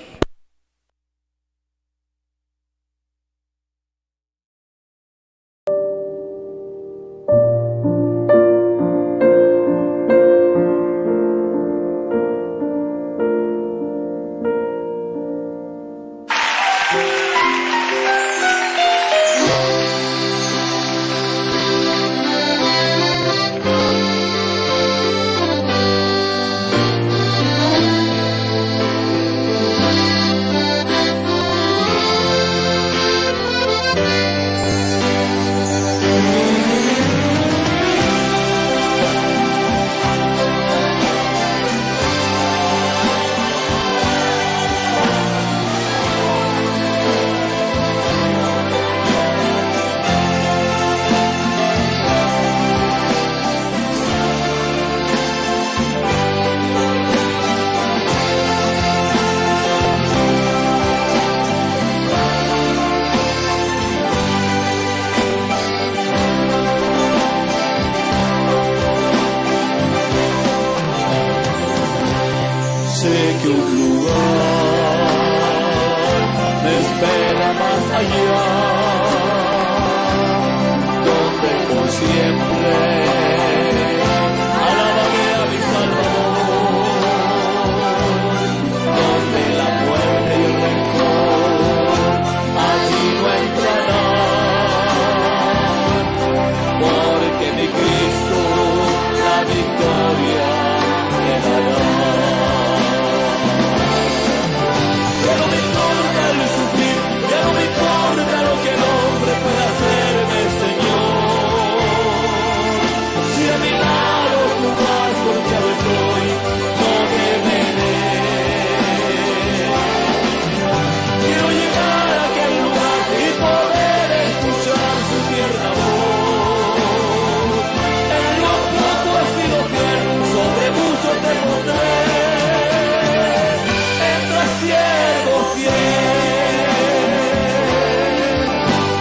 un lugar, me espera más allá, donde por siempre alabaré a mi Salvador, donde la muerte y el rencor allí no entrarán, porque mi Cristo la victoria me dará. Ya no me importa el sufrir, ya no me importa lo que el hombre pueda hacerme, Señor. Si a mi lado tú vas, confiado estoy, no temeré. Quiero llegar a aquel lugar y poder escuchar su tierna voz. En lo poco has sido fiel, sobre mucho te pondré. Entra, siervo fiel.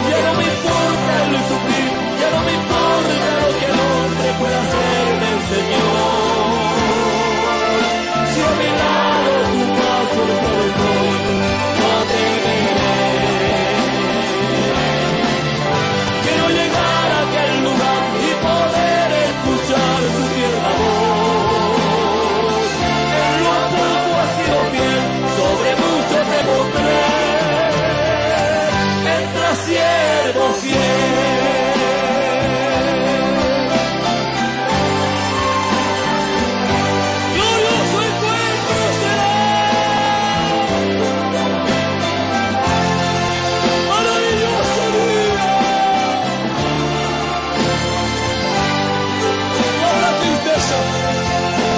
Ya no me importa el sufrir, ya no me importa lo que el hombre pueda hacerme, Señor. Si a mi lado tú vas, porque estoy, no temeré. Quiero llegar a aquel lugar y poder escuchar su tierna voz. En lo poco has sido fiel, sobre mucho te pondré. Entra, siervo fiel. Glorioso encuentro será. Maravilloso día. No habrá tristeza,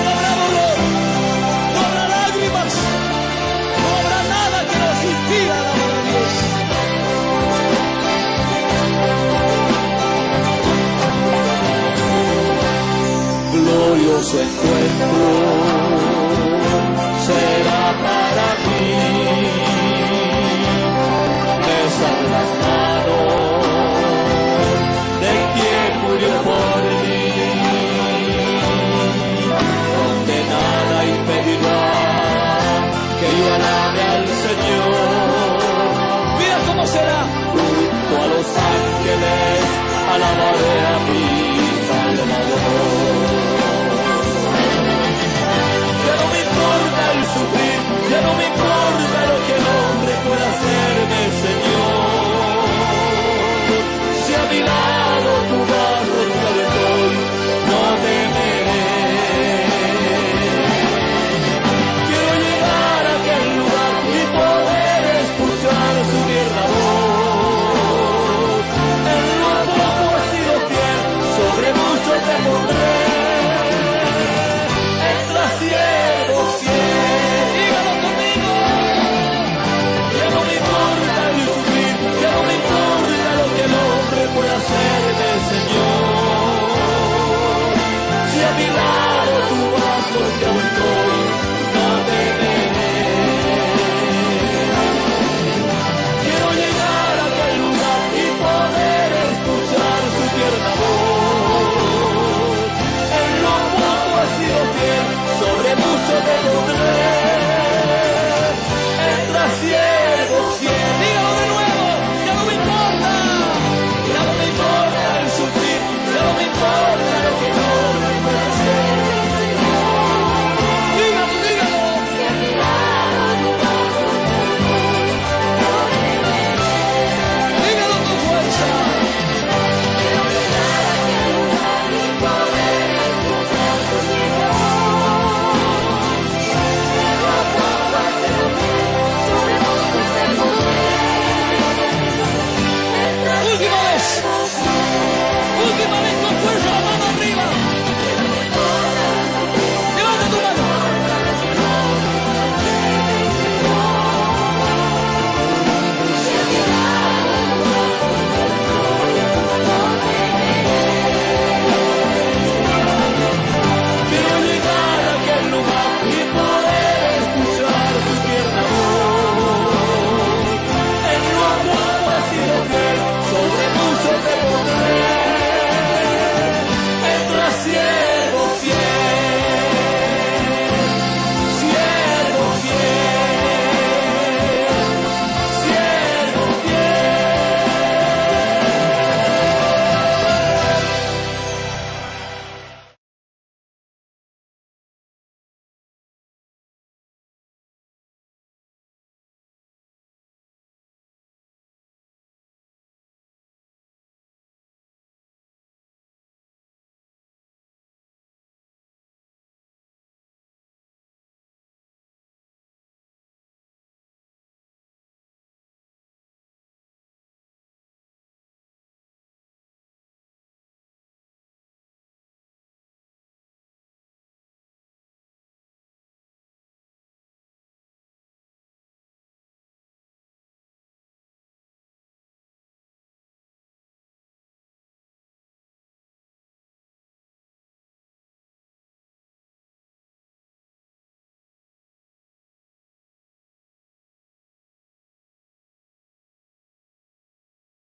no habrá dolor, no habrá lágrimas, no habrá nada que nos impida alabar a Dios. Glorioso encuentro será para mí. Besar las manos de quien murió por mí, donde nada impedirá que yo alabe al Señor. Mira cómo será, junto a los ángeles alabaré